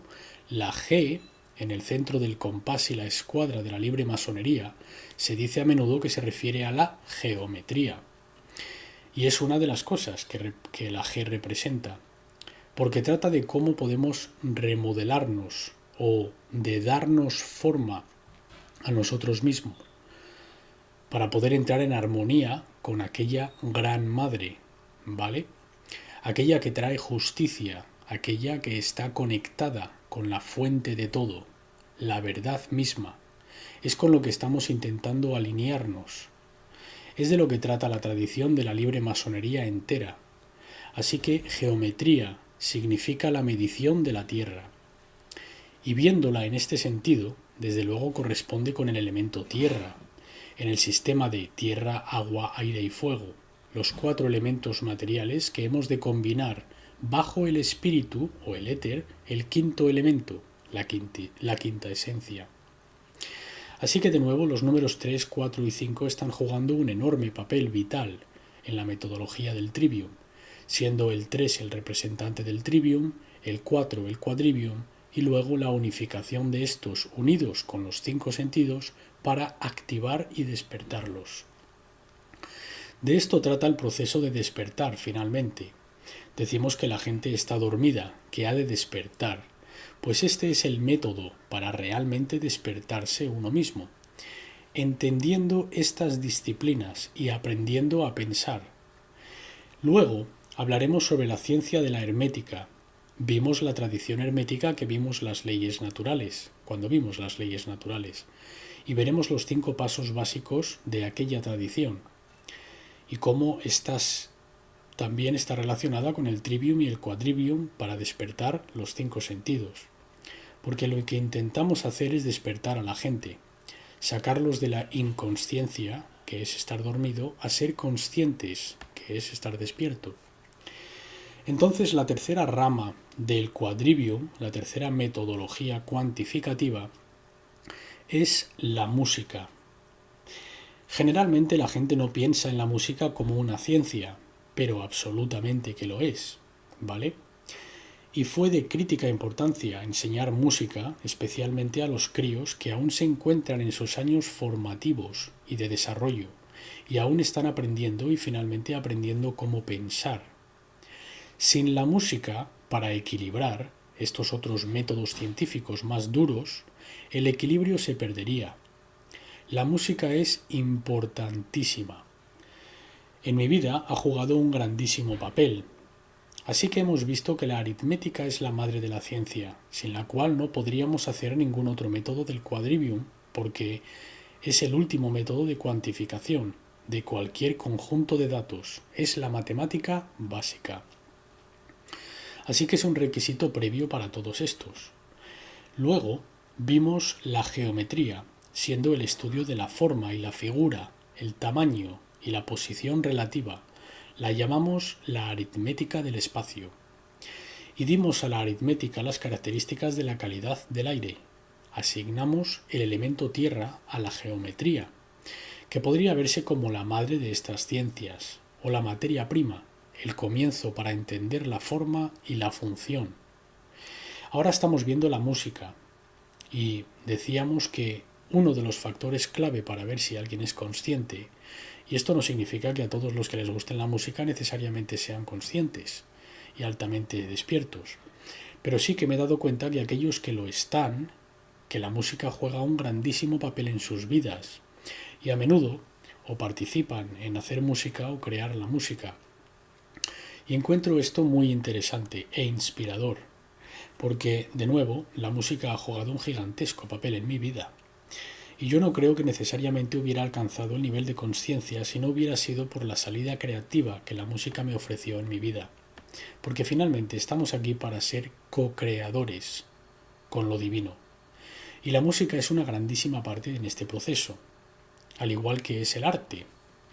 [SPEAKER 1] La G, en el centro del compás y la escuadra de la libre masonería, se dice a menudo que se refiere a la geometría. Y es una de las cosas que la G representa, porque trata de cómo podemos remodelarnos o de darnos forma a nosotros mismos para poder entrar en armonía con aquella gran madre, ¿vale? Aquella que trae justicia, aquella que está conectada con la fuente de todo, la verdad misma. Es con lo que estamos intentando alinearnos. Es de lo que trata la tradición de la libre masonería entera. Así que geometría significa la medición de la Tierra. Y viéndola en este sentido, desde luego corresponde con el elemento tierra, en el sistema de tierra, agua, aire y fuego, los 4 elementos materiales que hemos de combinar bajo el espíritu o el éter, el quinto elemento, la quinta esencia. Así que de nuevo los números 3, 4 y 5 están jugando un enorme papel vital en la metodología del trivium, siendo el 3 el representante del trivium, el 4 el quadrivium y luego la unificación de estos unidos con los 5 sentidos para activar y despertarlos. De esto trata el proceso de despertar finalmente. Decimos que la gente está dormida, que ha de despertar, pues este es el método para realmente despertarse uno mismo, entendiendo estas disciplinas y aprendiendo a pensar. Luego hablaremos sobre la ciencia de la hermética. Vimos la tradición hermética que vimos las leyes naturales, cuando vimos las leyes naturales, y veremos los 5 pasos básicos de aquella tradición y cómo también está relacionada con el trivium y el quadrivium para despertar los 5 sentidos. Porque lo que intentamos hacer es despertar a la gente, sacarlos de la inconsciencia, que es estar dormido, a ser conscientes, que es estar despierto. Entonces la tercera rama del quadrivium, la tercera metodología cuantificativa, es la música. Generalmente la gente no piensa en la música como una ciencia, pero absolutamente que lo es, ¿vale? Y fue de crítica importancia enseñar música, especialmente a los críos que aún se encuentran en sus años formativos y de desarrollo, y aún están aprendiendo y finalmente aprendiendo cómo pensar. Sin la música, para equilibrar estos otros métodos científicos más duros, el equilibrio se perdería. La música es importantísima. En mi vida ha jugado un grandísimo papel. Así que hemos visto que la aritmética es la madre de la ciencia, sin la cual no podríamos hacer ningún otro método del quadrivium, porque es el último método de cuantificación de cualquier conjunto de datos. Es la matemática básica. Así que es un requisito previo para todos estos. Luego vimos la geometría, siendo el estudio de la forma y la figura, el tamaño y la posición relativa. La llamamos la aritmética del espacio. Y dimos a la aritmética las características de la calidad del aire. Asignamos el elemento tierra a la geometría, que podría verse como la madre de estas ciencias, o la materia prima, el comienzo para entender la forma y la función. Ahora estamos viendo la música, y decíamos que uno de los factores clave para ver si alguien es consciente, y esto no significa que a todos los que les guste la música necesariamente sean conscientes y altamente despiertos, pero sí que me he dado cuenta que aquellos que lo están, que la música juega un grandísimo papel en sus vidas, y a menudo o participan en hacer música o crear la música. Y encuentro esto muy interesante e inspirador, porque, de nuevo, la música ha jugado un gigantesco papel en mi vida. Y yo no creo que necesariamente hubiera alcanzado el nivel de conciencia si no hubiera sido por la salida creativa que la música me ofreció en mi vida. Porque finalmente estamos aquí para ser co-creadores con lo divino. Y la música es una grandísima parte en este proceso, al igual que es el arte,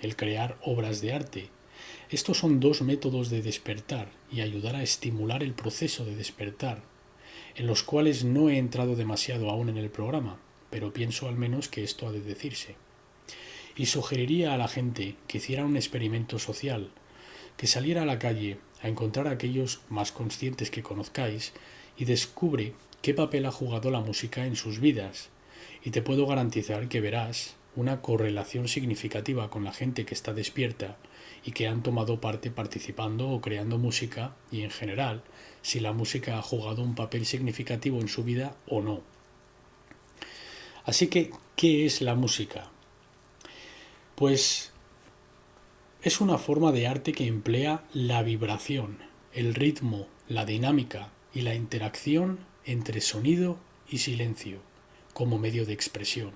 [SPEAKER 1] el crear obras de arte. Estos son 2 métodos de despertar y ayudar a estimular el proceso de despertar, en los cuales no he entrado demasiado aún en el programa, pero pienso al menos que esto ha de decirse. Y sugeriría a la gente que hiciera un experimento social, que saliera a la calle a encontrar a aquellos más conscientes que conozcáis y descubre qué papel ha jugado la música en sus vidas, y te puedo garantizar que verás una correlación significativa con la gente que está despierta y que han tomado parte participando o creando música, y en general si la música ha jugado un papel significativo en su vida o no. Así que, ¿qué es la música? Pues es una forma de arte que emplea la vibración, el ritmo, la dinámica y la interacción entre sonido y silencio como medio de expresión.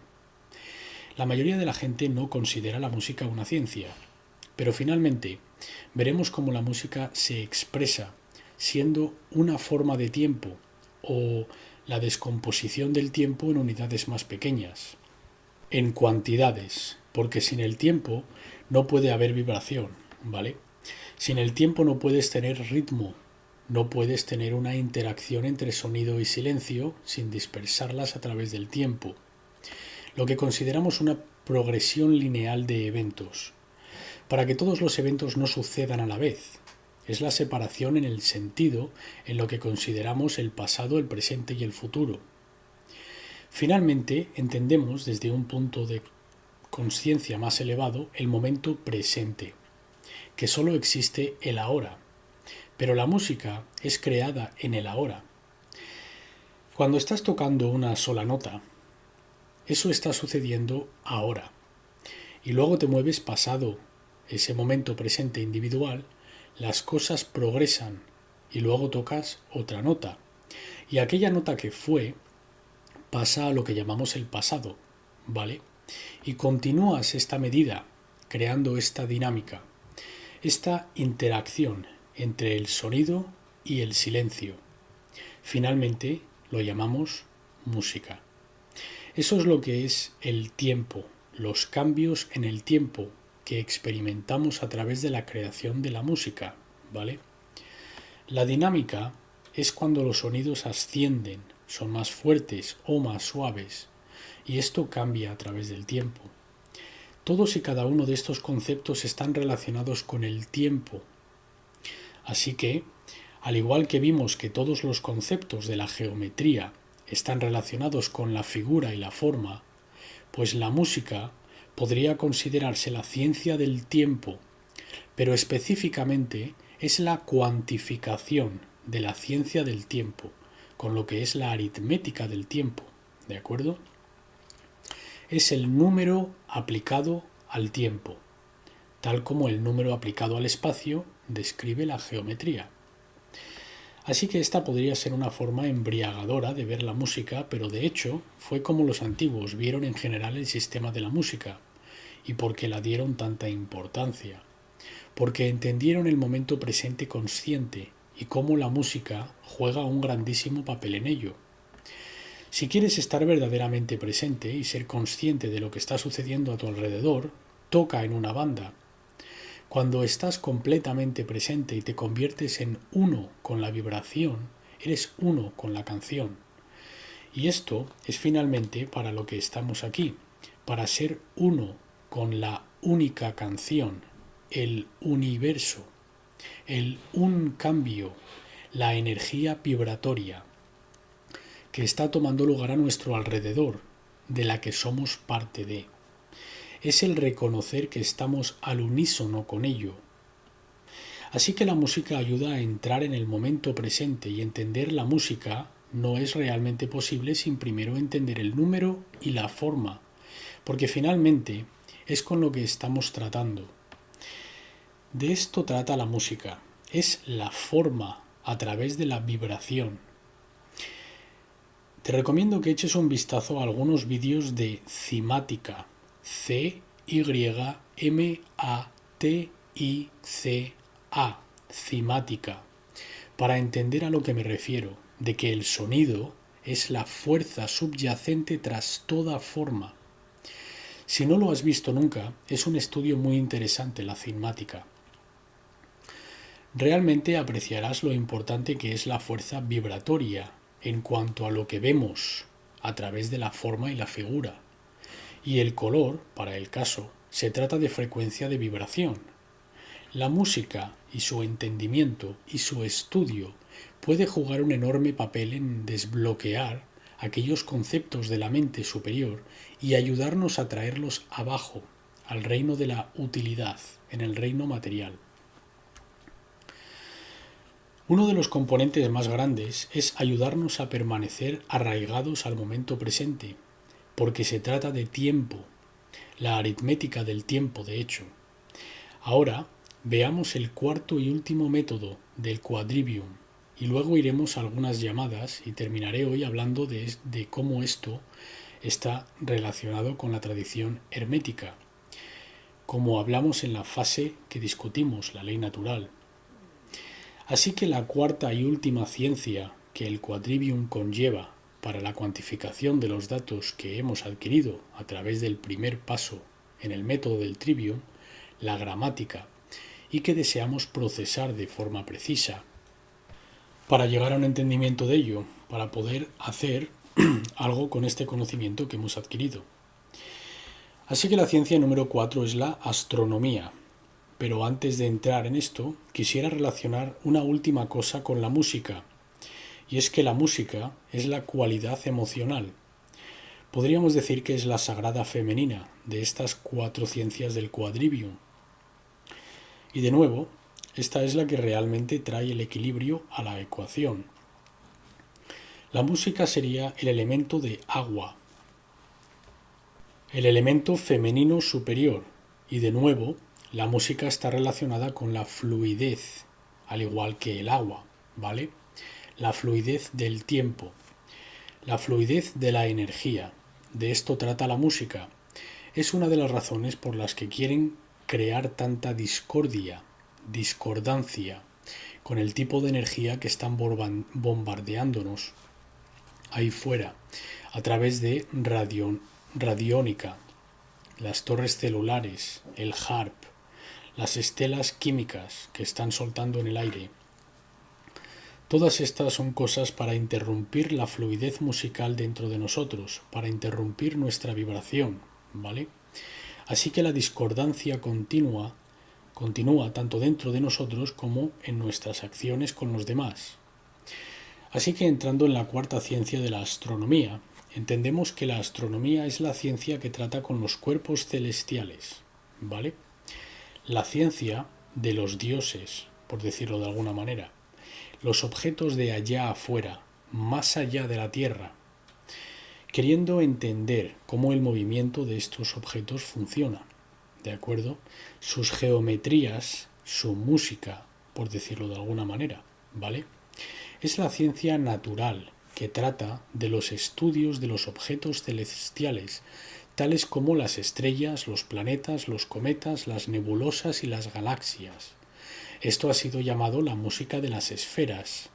[SPEAKER 1] La mayoría de la gente no considera la música una ciencia, pero finalmente veremos cómo la música se expresa siendo una forma de tiempo o la descomposición del tiempo en unidades más pequeñas, en cuantidades, porque sin el tiempo no puede haber vibración, ¿vale? Sin el tiempo no puedes tener ritmo, no puedes tener una interacción entre sonido y silencio sin dispersarlas a través del tiempo. Lo que consideramos una progresión lineal de eventos, para que todos los eventos no sucedan a la vez. es la separación en el sentido en lo que consideramos el pasado, el presente y el futuro. Finalmente, entendemos desde un punto de conciencia más elevado el momento presente, que solo existe el ahora, pero la música es creada en el ahora. Cuando estás tocando una sola nota, eso está sucediendo ahora, y luego te mueves pasado ese momento presente individual, las cosas progresan y luego tocas otra nota, y aquella nota que fue pasa a lo que llamamos el pasado, ¿vale? Y continúas esta medida, creando esta dinámica, esta interacción entre el sonido y el silencio. Finalmente lo llamamos música. Eso es lo que es el tiempo, los cambios en el tiempo que experimentamos a través de la creación de la música, ¿vale? La dinámica es cuando los sonidos ascienden, son más fuertes o más suaves, y esto cambia a través del tiempo. Todos y cada uno de estos conceptos están relacionados con el tiempo. Así que, al igual que vimos que todos los conceptos de la geometría están relacionados con la figura y la forma, pues la música podría considerarse la ciencia del tiempo, pero específicamente es la cuantificación de la ciencia del tiempo, con lo que es la aritmética del tiempo, ¿de acuerdo? Es el número aplicado al tiempo, tal como el número aplicado al espacio describe la geometría. Así que esta podría ser una forma embriagadora de ver la música, pero de hecho fue como los antiguos vieron en general el sistema de la música, y por qué la dieron tanta importancia, porque entendieron el momento presente consciente y cómo la música juega un grandísimo papel en ello. Si quieres estar verdaderamente presente y ser consciente de lo que está sucediendo a tu alrededor, toca en una banda. Cuando estás completamente presente y te conviertes en uno con la vibración, eres uno con la canción. Y esto es finalmente para lo que estamos aquí, para ser uno con la única canción, el universo, el un cambio, la energía vibratoria que está tomando lugar a nuestro alrededor, de la que somos parte de. Es el reconocer que estamos al unísono con ello. Así que la música ayuda a entrar en el momento presente, y entender la música no es realmente posible sin primero entender el número y la forma, porque finalmente es con lo que estamos tratando. De esto trata la música, es la forma a través de la vibración. Te recomiendo que eches un vistazo a algunos vídeos de cimática, C-Y-M-A-T-I-C-A, cimática, para entender a lo que me refiero, de que el sonido es la fuerza subyacente tras toda forma. Si no lo has visto nunca, es un estudio muy interesante la cimática. Realmente apreciarás lo importante que es la fuerza vibratoria en cuanto a lo que vemos a través de la forma y la figura. Y el color, para el caso, se trata de frecuencia de vibración. La música y su entendimiento y su estudio puede jugar un enorme papel en desbloquear aquellos conceptos de la mente superior y ayudarnos a traerlos abajo, al reino de la utilidad, en el reino material. Uno de los componentes más grandes es ayudarnos a permanecer arraigados al momento presente, porque se trata de tiempo, la aritmética del tiempo, de hecho. Ahora veamos el cuarto y último método del quadrivium, y luego iremos a algunas llamadas y terminaré hoy hablando de cómo esto está relacionado con la tradición hermética, como hablamos en la fase que discutimos, la ley natural. Así que la cuarta y última ciencia que el quadrivium conlleva para la cuantificación de los datos que hemos adquirido a través del primer paso en el método del trivium, la gramática, y que deseamos procesar de forma precisa para llegar a un entendimiento de ello, para poder hacer algo con este conocimiento que hemos adquirido. Así que la ciencia número 4 es la astronomía, Pero antes de entrar en esto, quisiera relacionar una última cosa con la música, y es que la música es la cualidad emocional. Podríamos decir que es la sagrada femenina de estas 4 ciencias del quadrivium. Y de nuevo, esta es la que realmente trae el equilibrio a la ecuación. La música sería el elemento de agua, el elemento femenino superior, y de nuevo, la música está relacionada con la fluidez, al igual que el agua, ¿vale? La fluidez del tiempo, la fluidez de la energía. De esto trata la música. Es una de las razones por las que quieren crear tanta discordancia, con el tipo de energía que están bombardeándonos ahí fuera, a través de radiónica, las torres celulares, el HARP, las estelas químicas que están soltando en el aire. Todas estas son cosas para interrumpir la fluidez musical dentro de nosotros, para interrumpir nuestra vibración, ¿vale? Así que la discordancia continúa tanto dentro de nosotros como en nuestras acciones con los demás. Así que entrando en la cuarta ciencia de la astronomía, entendemos que la astronomía es la ciencia que trata con los cuerpos celestiales, ¿vale? La ciencia de los dioses, por decirlo de alguna manera, los objetos de allá afuera, más allá de la Tierra, queriendo entender cómo el movimiento de estos objetos funciona, ¿de acuerdo? Sus geometrías, su música, por decirlo de alguna manera, ¿vale? Es la ciencia natural que trata de los estudios de los objetos celestiales, tales como las estrellas, los planetas, los cometas, las nebulosas y las galaxias. Esto ha sido llamado la música de las esferas,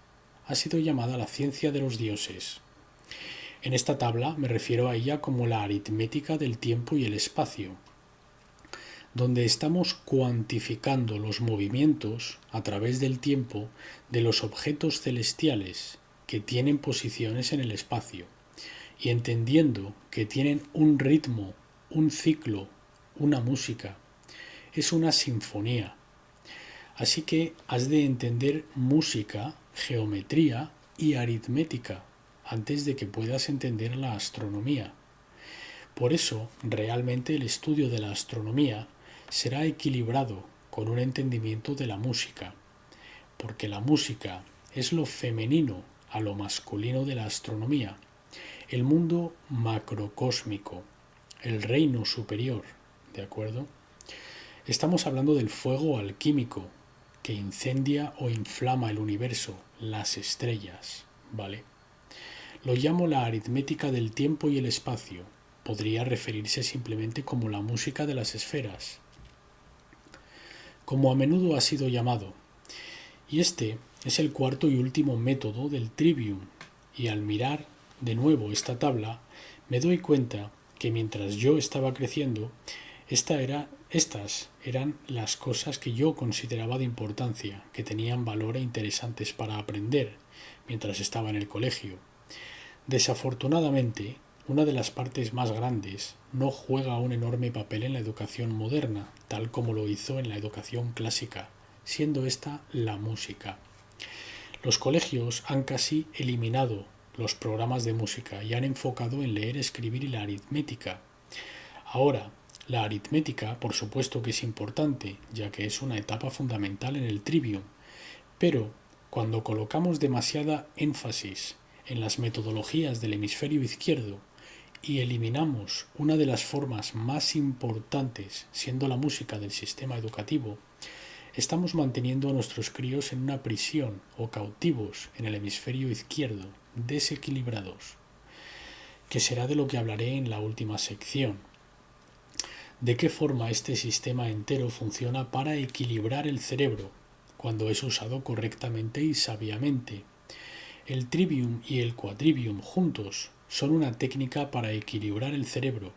[SPEAKER 1] ha sido llamada la ciencia de los dioses. En esta tabla me refiero a ella como la aritmética del tiempo y el espacio, donde estamos cuantificando los movimientos a través del tiempo de los objetos celestiales que tienen posiciones en el espacio, y entendiendo que tienen un ritmo, un ciclo, una música. Es una sinfonía. Así que has de entender música, geometría y aritmética antes de que puedas entender la astronomía. Por eso, realmente el estudio de la astronomía será equilibrado con un entendimiento de la música, porque la música es lo femenino a lo masculino de la astronomía, el mundo macrocósmico, el reino superior, ¿de acuerdo? Estamos hablando del fuego alquímico que incendia o inflama el universo, las estrellas, ¿vale? Lo llamo la aritmética del tiempo y el espacio. Podría referirse simplemente como la música de las esferas, como a menudo ha sido llamado. Y este es el cuarto y último método del trivium, y al mirar de nuevo esta tabla me doy cuenta que mientras yo estaba creciendo, estas eran las cosas que yo consideraba de importancia, que tenían valor e interesantes para aprender mientras estaba en el colegio. Desafortunadamente, una de las partes más grandes no juega un enorme papel en la educación moderna, tal como lo hizo en la educación clásica, siendo esta la música. Los colegios han casi eliminado los programas de música y han enfocado en leer, escribir y la aritmética. Ahora, la aritmética, por supuesto que es importante, ya que es una etapa fundamental en el trivium, pero cuando colocamos demasiada énfasis en las metodologías del hemisferio izquierdo y eliminamos una de las formas más importantes, siendo la música del sistema educativo, estamos manteniendo a nuestros críos en una prisión o cautivos en el hemisferio izquierdo, desequilibrados, que será de lo que hablaré en la última sección. De qué forma este sistema entero funciona para equilibrar el cerebro, cuando es usado correctamente y sabiamente. El trivium y el quadrivium juntos son una técnica para equilibrar el cerebro,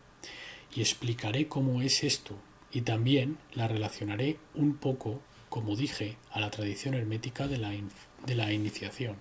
[SPEAKER 1] y explicaré cómo es esto, y también la relacionaré un poco, como dije, a la tradición hermética de la iniciación.